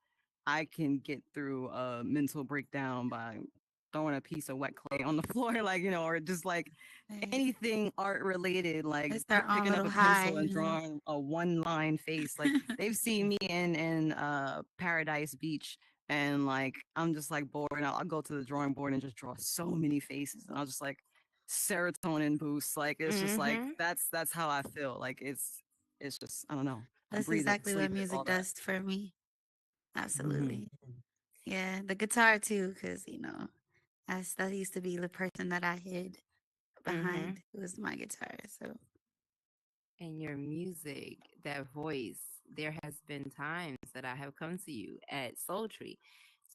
I can get through a mental breakdown by throwing a piece of wet clay on the floor, like, or just like Right. anything art related, like It's their own picking up little a high, pencil and drawing a one line face. Like they've seen me in Paradise Beach, and like I'm just like bored, and I'll go to the drawing board and just draw so many faces, and I'll just like serotonin boost. Like it's just like Mhm. that's how I feel. Like it's just I don't know. I That's breathe it, exactly what sleep it, music all that. does for me. Hmm. Absolutely. Yeah, the guitar too, because that used to be the person that I hid behind. Mhm. It was my guitar. So And your music, that voice, there has been times that I have come to you at Soul Tree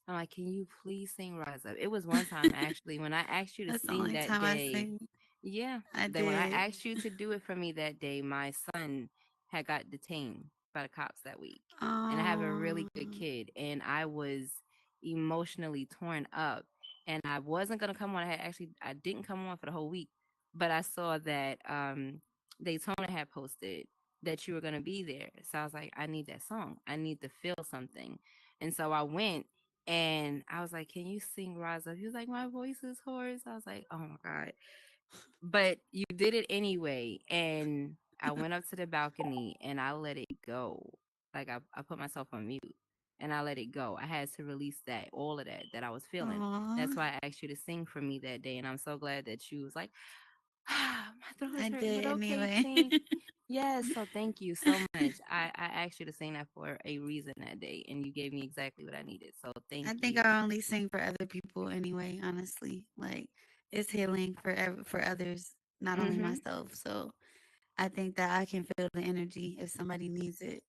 I'm like, can you please sing Rise Up? It was one time actually when I asked you to That's the sing only that time I day. sing. Yeah, I that when I did. asked you to do it for me that day, my son had got detained by the cops that week. And I have a really Oh, good kid, and I was emotionally torn up. And I wasn't gonna come on. I didn't come on for the whole week, but I saw that Daytona had posted that you were gonna be there. So I was like, I need that song. I need to feel something. And so I went and I was like, can you sing Rise Up? He was like, my voice is hoarse. I was like, oh my God. But you did it anyway. And I went up to the balcony and I let it go. Like I put myself on mute and I let it go. I had to release that, all of that I was feeling. That's aw, why I asked you to sing for me that day. And I'm so glad that you was like, my throat is I hurting, but did okay, anyway. sing. Yes, so thank you so much. I asked you to sing that for a reason that day, and you gave me exactly what I needed. So thank I think you. I only sing for other people anyway, honestly. Like it's healing for others, not only Hmm. myself. So I think that I can feel the energy if somebody needs it.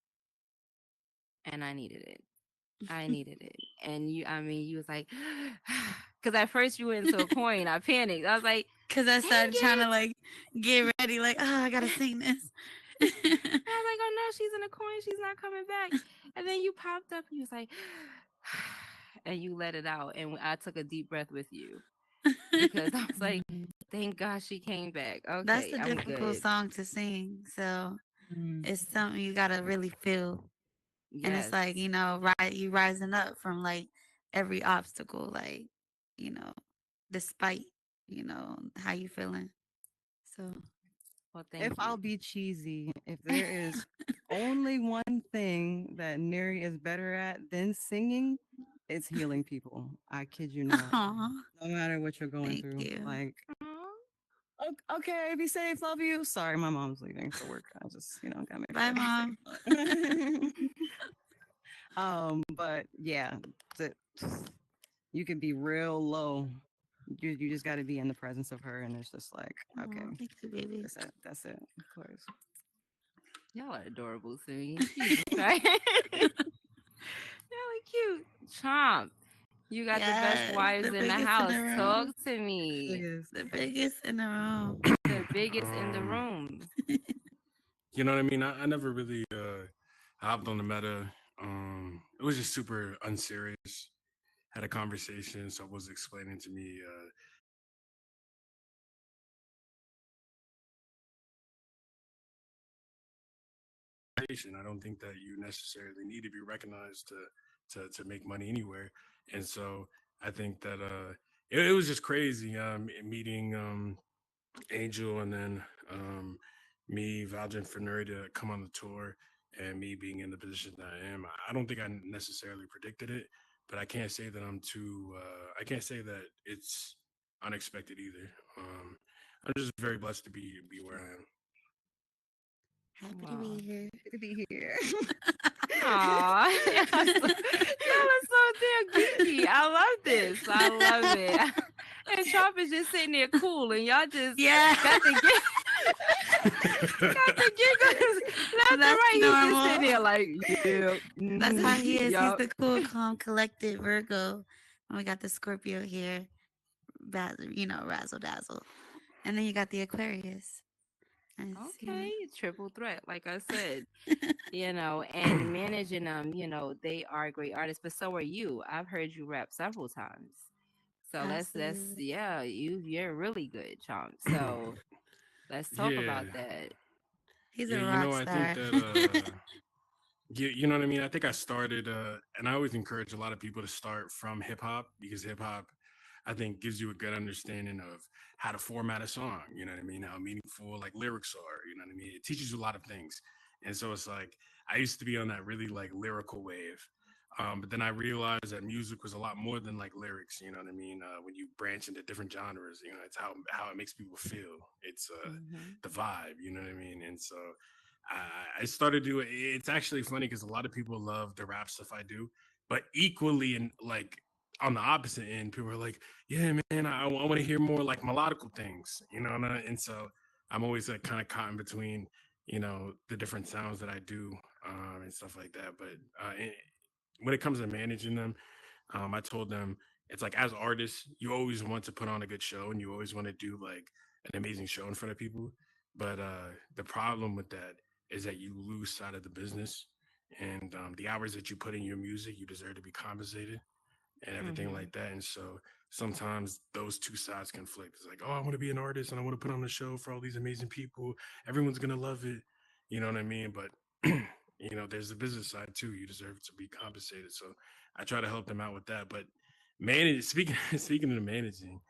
And I needed it. I needed it. And you was like, because at first you went into a coin. I panicked. I was like, Cause I dang started trying to it. like get ready, like, oh, I gotta sing this. And I was like, oh no, she's in a coin. She's not coming back. And then you popped up and you was like, and you let it out. And I took a deep breath with you because I was like, thank God she came back. That's Okay, a I'm difficult good. song to sing. So Mm. it's something you gotta really feel. And it's Yes. like, you rising up from like every obstacle, like, you know, despite, how you feeling. So Well, If thank I'll you. be cheesy, if there is only one thing that Neri is better at than singing, it's healing people. I kid you not. Aw, No matter what you're going thank through. you. Like, Aw. okay, be safe, love you. Sorry, my mom's leaving for work. I just, gotta make Bye, sure Mom. I'm safe. But yeah, th- you can be real low. You just got to be in the presence of her, and it's just like, okay, Aw, thank you, baby. that's it. That's it. Of course. Y'all are adorable to me. Jesus Christ. Y'all are cute. Chomp. You got the best Yes, wives the in the biggest in house. the room. Talk to me. The biggest in the room. The biggest in the Um, room. you know what I mean? I never really hopped on the meta. It was just super unserious. Had a conversation, so it was explaining to me I don't think that you necessarily need to be recognized to make money anywhere. And so I think that it was just crazy meeting Angel and then me vouching for Nuri to come on the tour and me being in the position that I am. I don't think I necessarily predicted it, but I can't say that I can't say that it's unexpected either. I'm just very blessed to be where I am. Happy to Wow. be here. Good to be here. Aw. Y'all are so damn geeky. I love this. I love it. And Trump is just sitting there cool, and y'all just Yeah. got the got the giggles left and That's right. He's just normal. sitting there like, yeah. That's how he is. He's Yup. the cool, calm, collected Virgo. And we got the Scorpio here, razzle dazzle. And then you got the Aquarius. And Okay, triple threat, like I said, and managing them, they are great artists, but so are you. I've heard you rap several times. So that's absolutely. yeah, you're really good, Chomp. So let's talk Yeah, about that. He's yeah. a rock I think star. that you know what I mean. I think I started, and I always encourage a lot of people to start from hip hop because hip hop, I think, gives you a good understanding of how to format a song. You know what I mean? How meaningful like lyrics are. You know what I mean? It teaches you a lot of things. And so it's like I used to be on that really like lyrical wave. But then I realized that music was a lot more than like lyrics. You know what I mean? When you branch into different genres, it's how it makes people feel. It's Hmm. the vibe. You know what I mean? And so I started doing. It's actually funny because a lot of people love the rap stuff I do, but equally in like on the opposite end, people are like, "Yeah, man, I want to hear more like melodical things," and so I'm always like kind of caught in between, the different sounds that I do and stuff like that. But when it comes to managing them, I told them it's like as artists, you always want to put on a good show and you always want to do like an amazing show in front of people. But the problem with that is that you lose sight of the business and the hours that you put in your music, you deserve to be compensated and everything Mm-hmm. like that. And so sometimes those two sides conflict. It's like, oh, I want to be an artist and I want to put on a show for all these amazing people. Everyone's gonna love it. You know what I mean? But there's the business side too. You deserve to be compensated. So I try to help them out with that. But manage speaking speaking of the managing,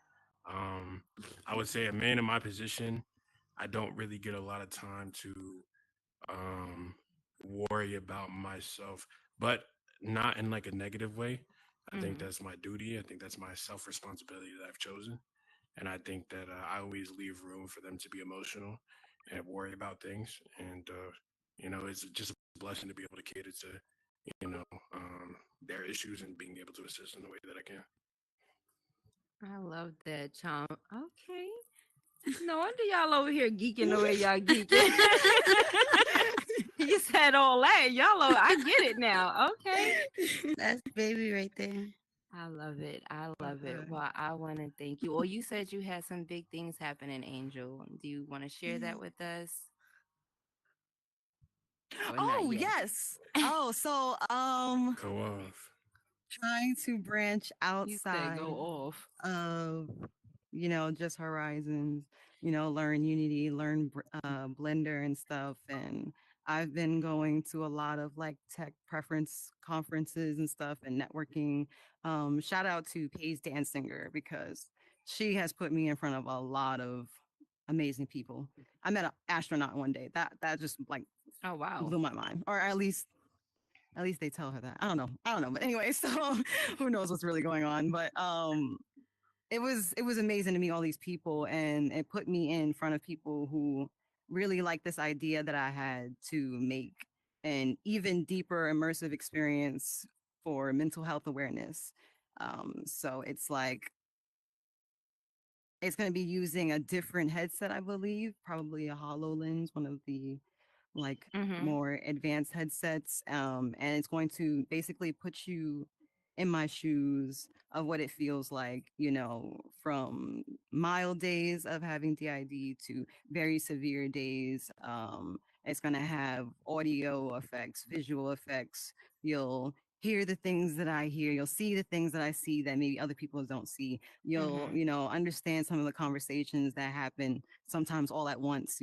um, I would say a man in my position, I don't really get a lot of time to um worry about myself, but not in like a negative way. I think Mm-hmm. that's my duty. I think that's my self responsibility that I've chosen. And I think that I always leave room for them to be emotional and worry about things. And, it's just a blessing to be able to cater to, you know, their issues and being able to assist in the way that I can. I love that, Chom. Okay. No wonder y'all over here geeking the way y'all geeking. You said all that. I get it now. Okay. That's baby right there. I love it. I love it. Okay. Well, I want to thank you. Well, you said you had some big things happening, Angel. Do you want to share Yeah. that with us or not Oh, yet? yes. Oh, so Go off. trying to branch You said outside go off. of, just horizons, learn Unity, learn Blender and stuff. And I've been going to a lot of like tech preference conferences and stuff and networking. Shout out to Paige Dansinger because she has put me in front of a lot of amazing people. I met an astronaut one day. That just like Oh, wow. blew my mind, or at least they tell her that. I don't know, but anyway, so who knows what's really going on. But it was amazing to meet all these people, and it put me in front of people who really like this idea that I had to make an even deeper immersive experience for mental health awareness. So it's like it's going to be using a different headset, I believe, probably a HoloLens, one of the like Mm-hmm. more advanced headsets. And it's going to basically put you in my shoes of what it feels like, from mild days of having DID to very severe days. It's going to have audio effects, visual effects. You'll hear the things that I hear. You'll see the things that I see that maybe other people don't see. You'll, Mm-hmm. Understand some of the conversations that happen sometimes all at once,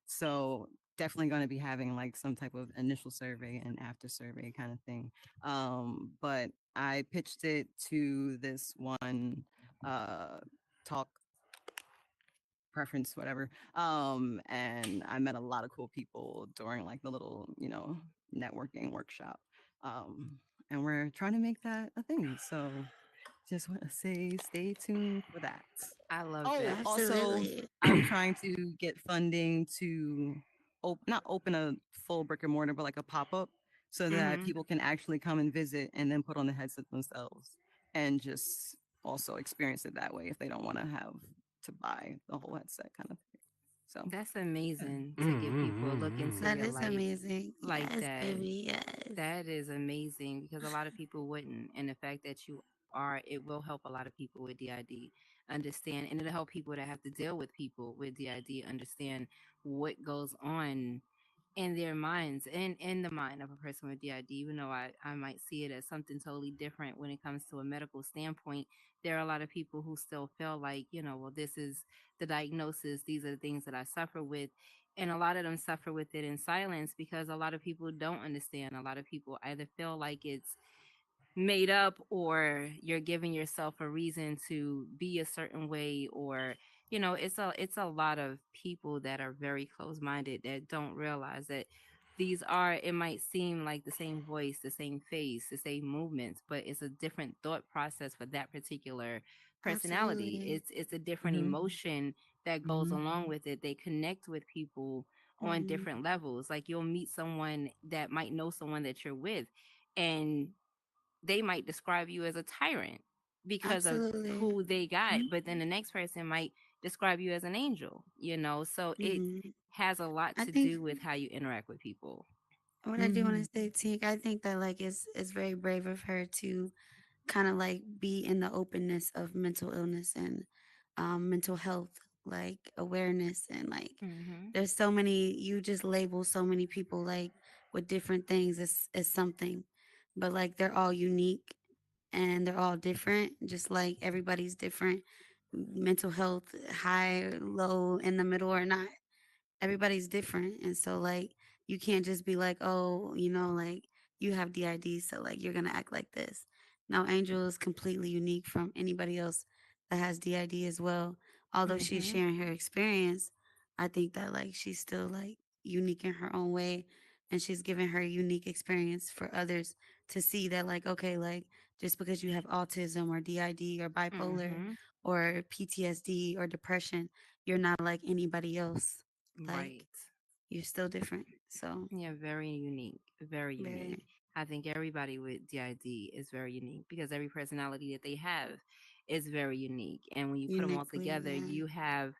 So definitely going to be having like some type of initial survey and after survey kind of thing. But I pitched it to this one talk preference, whatever. And I met a lot of cool people during like the little, networking workshop. And we're trying to make that a thing. So just want to say stay tuned for that. I love Oh, that. also, Absolutely. I'm trying to get funding to not open a full brick and mortar, but like a pop up so that Mm-hmm. people can actually come and visit and then put on the headset themselves and just also experience it that way if they don't want to have to buy the whole headset kind of thing. So, That's yeah. amazing to give people a look into That your is life amazing. like Yes, that. baby. Yes. That is amazing because a lot of people wouldn't. And the fact that you are, it will help a lot of people with DID understand, and it'll help people that have to deal with people with DID understand what goes on in their minds and in the mind of a person with DID, even though I might see it as something totally different when it comes to a medical standpoint. There are a lot of people who still feel like, well, this is the diagnosis, these are the things that I suffer with. And a lot of them suffer with it in silence because a lot of people don't understand. A lot of people either feel like it's made up or you're giving yourself a reason to be a certain way, or it's a lot of people that are very close-minded that don't realize that these are, it might seem like the same voice, the same face, the same movements, but it's a different thought process for that particular personality. Absolutely. It's a different Mm-hmm. emotion that goes Mm-hmm. along with it. They connect with people on Hmm. different levels. Like you'll meet someone that might know someone that you're with, and they might describe you as a tyrant because of Absolutely. who they got, but then the next person might describe you as an angel. So it Hmm. has a lot I to think do with how you interact with people. what I do want Mm-hmm. to say, Tink, I think that like it's very brave of her to kind of like be in the openness of mental illness and mental health, like awareness, and like Mm-hmm. there's so many, you just label so many people like with different things as something, but like they're all unique and they're all different, just like everybody's different. Mental health, high, low, in the middle, or not, everybody's different. And so like you can't just be like, oh, like you have DID, so like you're gonna act like this. Now Angel is completely unique from anybody else that has DID as well. Although she's Mm-hmm. sharing her experience, I think that like she's still like unique in her own way, and she's giving her unique experience for others to see that like, okay, like just because you have autism or DID or bipolar Mm-hmm. or PTSD or depression, you're not like anybody else. Like Right. you're still different. So Yeah, very unique. Very unique. very I think everybody with DID is very unique because every personality that they have is very unique. And when you put them all uniquely, together, yeah. you have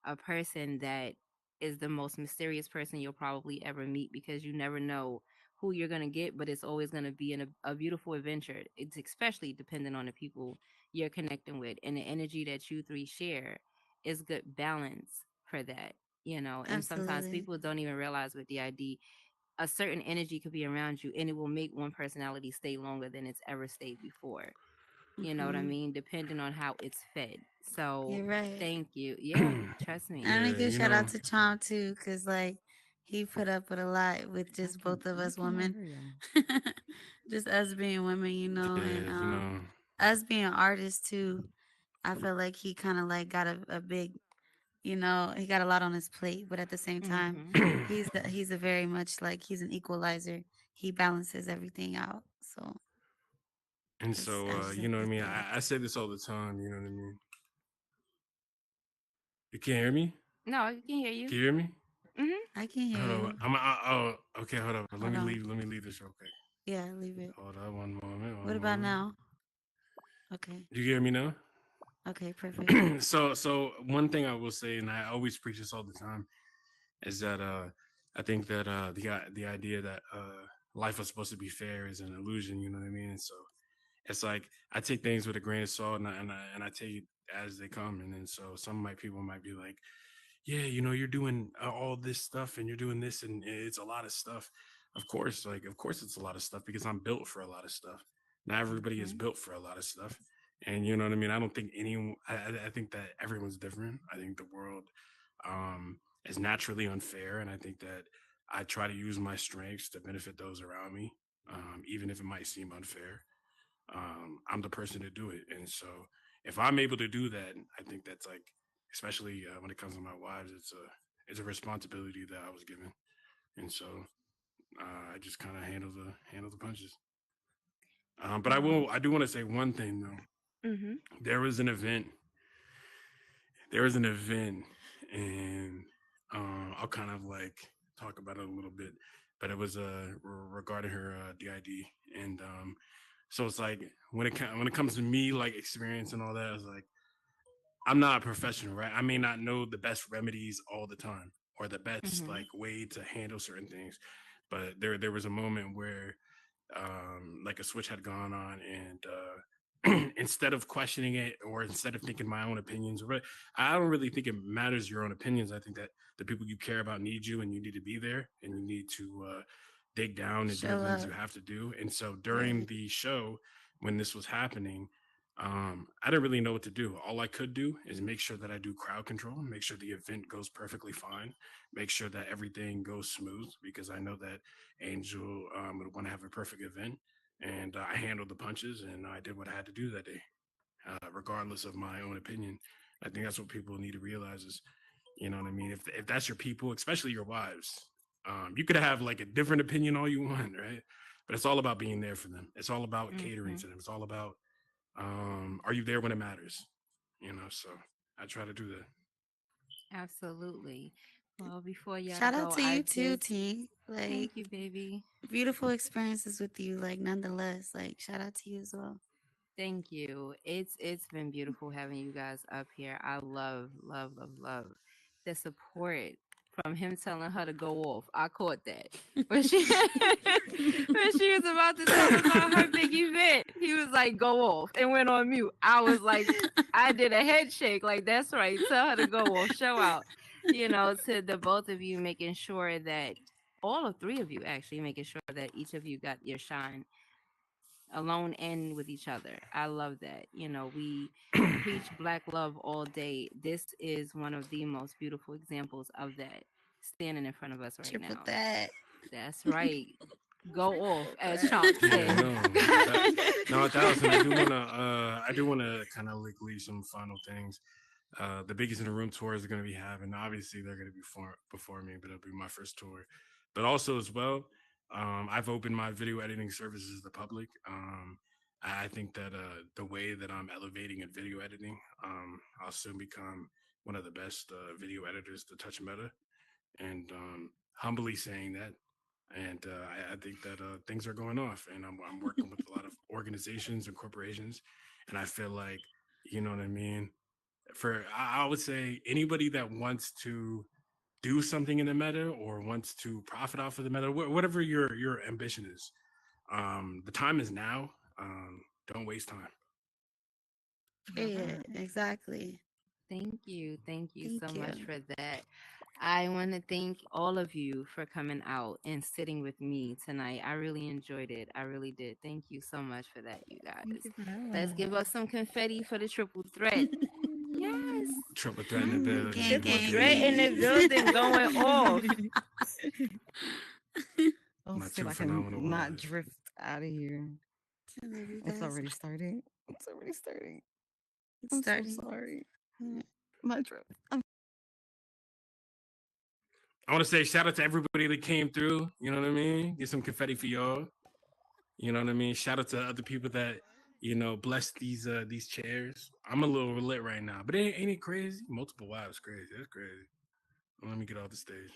a person that is the most mysterious person you'll probably ever meet because you never know who you're going to get, but it's always going to be a beautiful adventure. It's especially dependent on the people you're connecting with and the energy that you three share is good balance for that. And sometimes Absolutely. people don't even realize with DID a certain energy could be around you and it will make one personality stay longer than it's ever stayed before. You know what I Hmm. mean? Depending on how it's fed. So You're right. thank you. Yeah, trust I me. want to Yeah, give you shout know, out to Chom too, cause like he put up with a lot with I just can both of I us can women. never y'all. Just us being women, yeah, and you know, us being artists too. I feel like he kind of like got a big, he got a lot on his plate, but at the same time, Mm-hmm. he's a very much like he's an equalizer. He balances everything out. So and just so I just you have know what to I mean. throw it out I say this all the time. You know what I mean. You can't hear me. No, I can hear you. Can you hear me? Mm-hmm. there. I can hear Hold on. you. Oh, okay. Hold on. Let Hold me on. leave. Let me leave this real quick. Yeah, leave it. Hold on. One moment. What One about moment. now? Okay. You hear me now? Okay, perfect. So one thing I will say, and I always preach this all the time, is that I think that the idea that life is supposed to be fair is an illusion. You know what I mean? So it's like I take things with a grain of salt, and I take it as they come. And then so some of my people might be like, yeah, you're doing all this stuff, and you're doing this, and it's a lot of stuff. Of course, it's a lot of stuff because I'm built for a lot of stuff. Not everybody is Mm-hmm. built for a lot of stuff, and you know what I mean. I don't think anyone. I think that everyone's different. I think the world is naturally unfair, and I think that I try to use my strengths to benefit those around me, even if it might seem unfair. I'm the person to do it. And so if I'm able to do that, I think that's like, especially when it comes to my wives, it's a responsibility that I was given. And so I just kind of handle the punches. But Wow. I do want to say one thing though. Mm-hmm. There was an event. There was an event, and I'll kind of like talk about it a little bit. But it was regarding her DID, and so it's like when it comes to me like experience and all that, it's like I'm not a professional, right? I may not know the best remedies all the time or the best Mm-hmm. like way to handle certain things, but there was a moment where like a switch had gone on, and instead of questioning it or instead of thinking my own opinions, I don't really think it matters your own opinions. I think that the people you care about need you, and you need to be there, and you need to dig down and do the Show things you up. have to do. And so Yeah. during the show, when this was happening, I didn't really know what to do. All I could do is make sure that I do crowd control, make sure the event goes perfectly fine, make sure that everything goes smooth, because I know that Angel would want to have a perfect event. And I handled the punches, and I did what I had to do that day, regardless of my own opinion. I think that's what people need to realize is, you know what I mean? If that's your people, especially your wives, you could have like a different opinion all you want, right? But it's all about being there for them. It's all about catering Mm-hmm. to them. It's all about are you there when it matters? So I try to do that. Absolutely. Well, before y'all Shout out go, to I you too, just T. Like thank you, baby. beautiful experiences with you. Like nonetheless, like shout out to you as well. Thank you. It's been beautiful having you guys up here. I love, love, love, love the support from him telling her to go off. I caught that. When she when she was about to tell him about her big event, he was like, go off, and went on mute. I was like, I did a head shake, like, that's right. Tell her to go off, show out. You know, to the both of you, making sure that all of three of you actually making sure that each of you got your shine alone and with each other. I love that. You know, we preach black love all day. This is one of the most beautiful examples of that standing in front of us right Triple now. that. That's right. Go off, as Chomp Yeah, said. no, 1,000. I do wanna kind of like leave some final things. The Biggest in the Room tour is going to be having. Obviously, they're going to be before me, but it'll be my first tour. But also as well, I've opened my video editing services to the public. I think that the way that I'm elevating in video editing, I'll soon become one of the best video editors to touch Meta, and humbly saying that. And I think that things are going off, and I'm working with a lot of organizations and corporations, and I feel like, you know what I mean. I would say anybody that wants to do something in the meta or wants to profit off of the meta, whatever your ambition is, the time is now. Don't waste time. Yeah, exactly. Thank you. Thank you Thank so much you. for that. I want to thank all of you for coming out and sitting with me tonight. I really enjoyed it. I really did. Thank you so much for that, you guys. Let's give us some confetti for the triple threat. Yes. Triple threat in the building. Gang, Triple gang. threat in the building going off. I'll My see two if I can phenomenal not wives. drift out of here. I love you It's guys. already starting. It's already starting. It's I'm starting. so sorry. Mm. My drift. I want to say shout out to everybody that came through. You know what I mean? Get some confetti for y'all. You know what I mean? Shout out to other people that, you know, blessed these chairs. I'm a little lit right now, but ain't it crazy? Multiple wives, crazy. That's crazy. Let me get off the stage.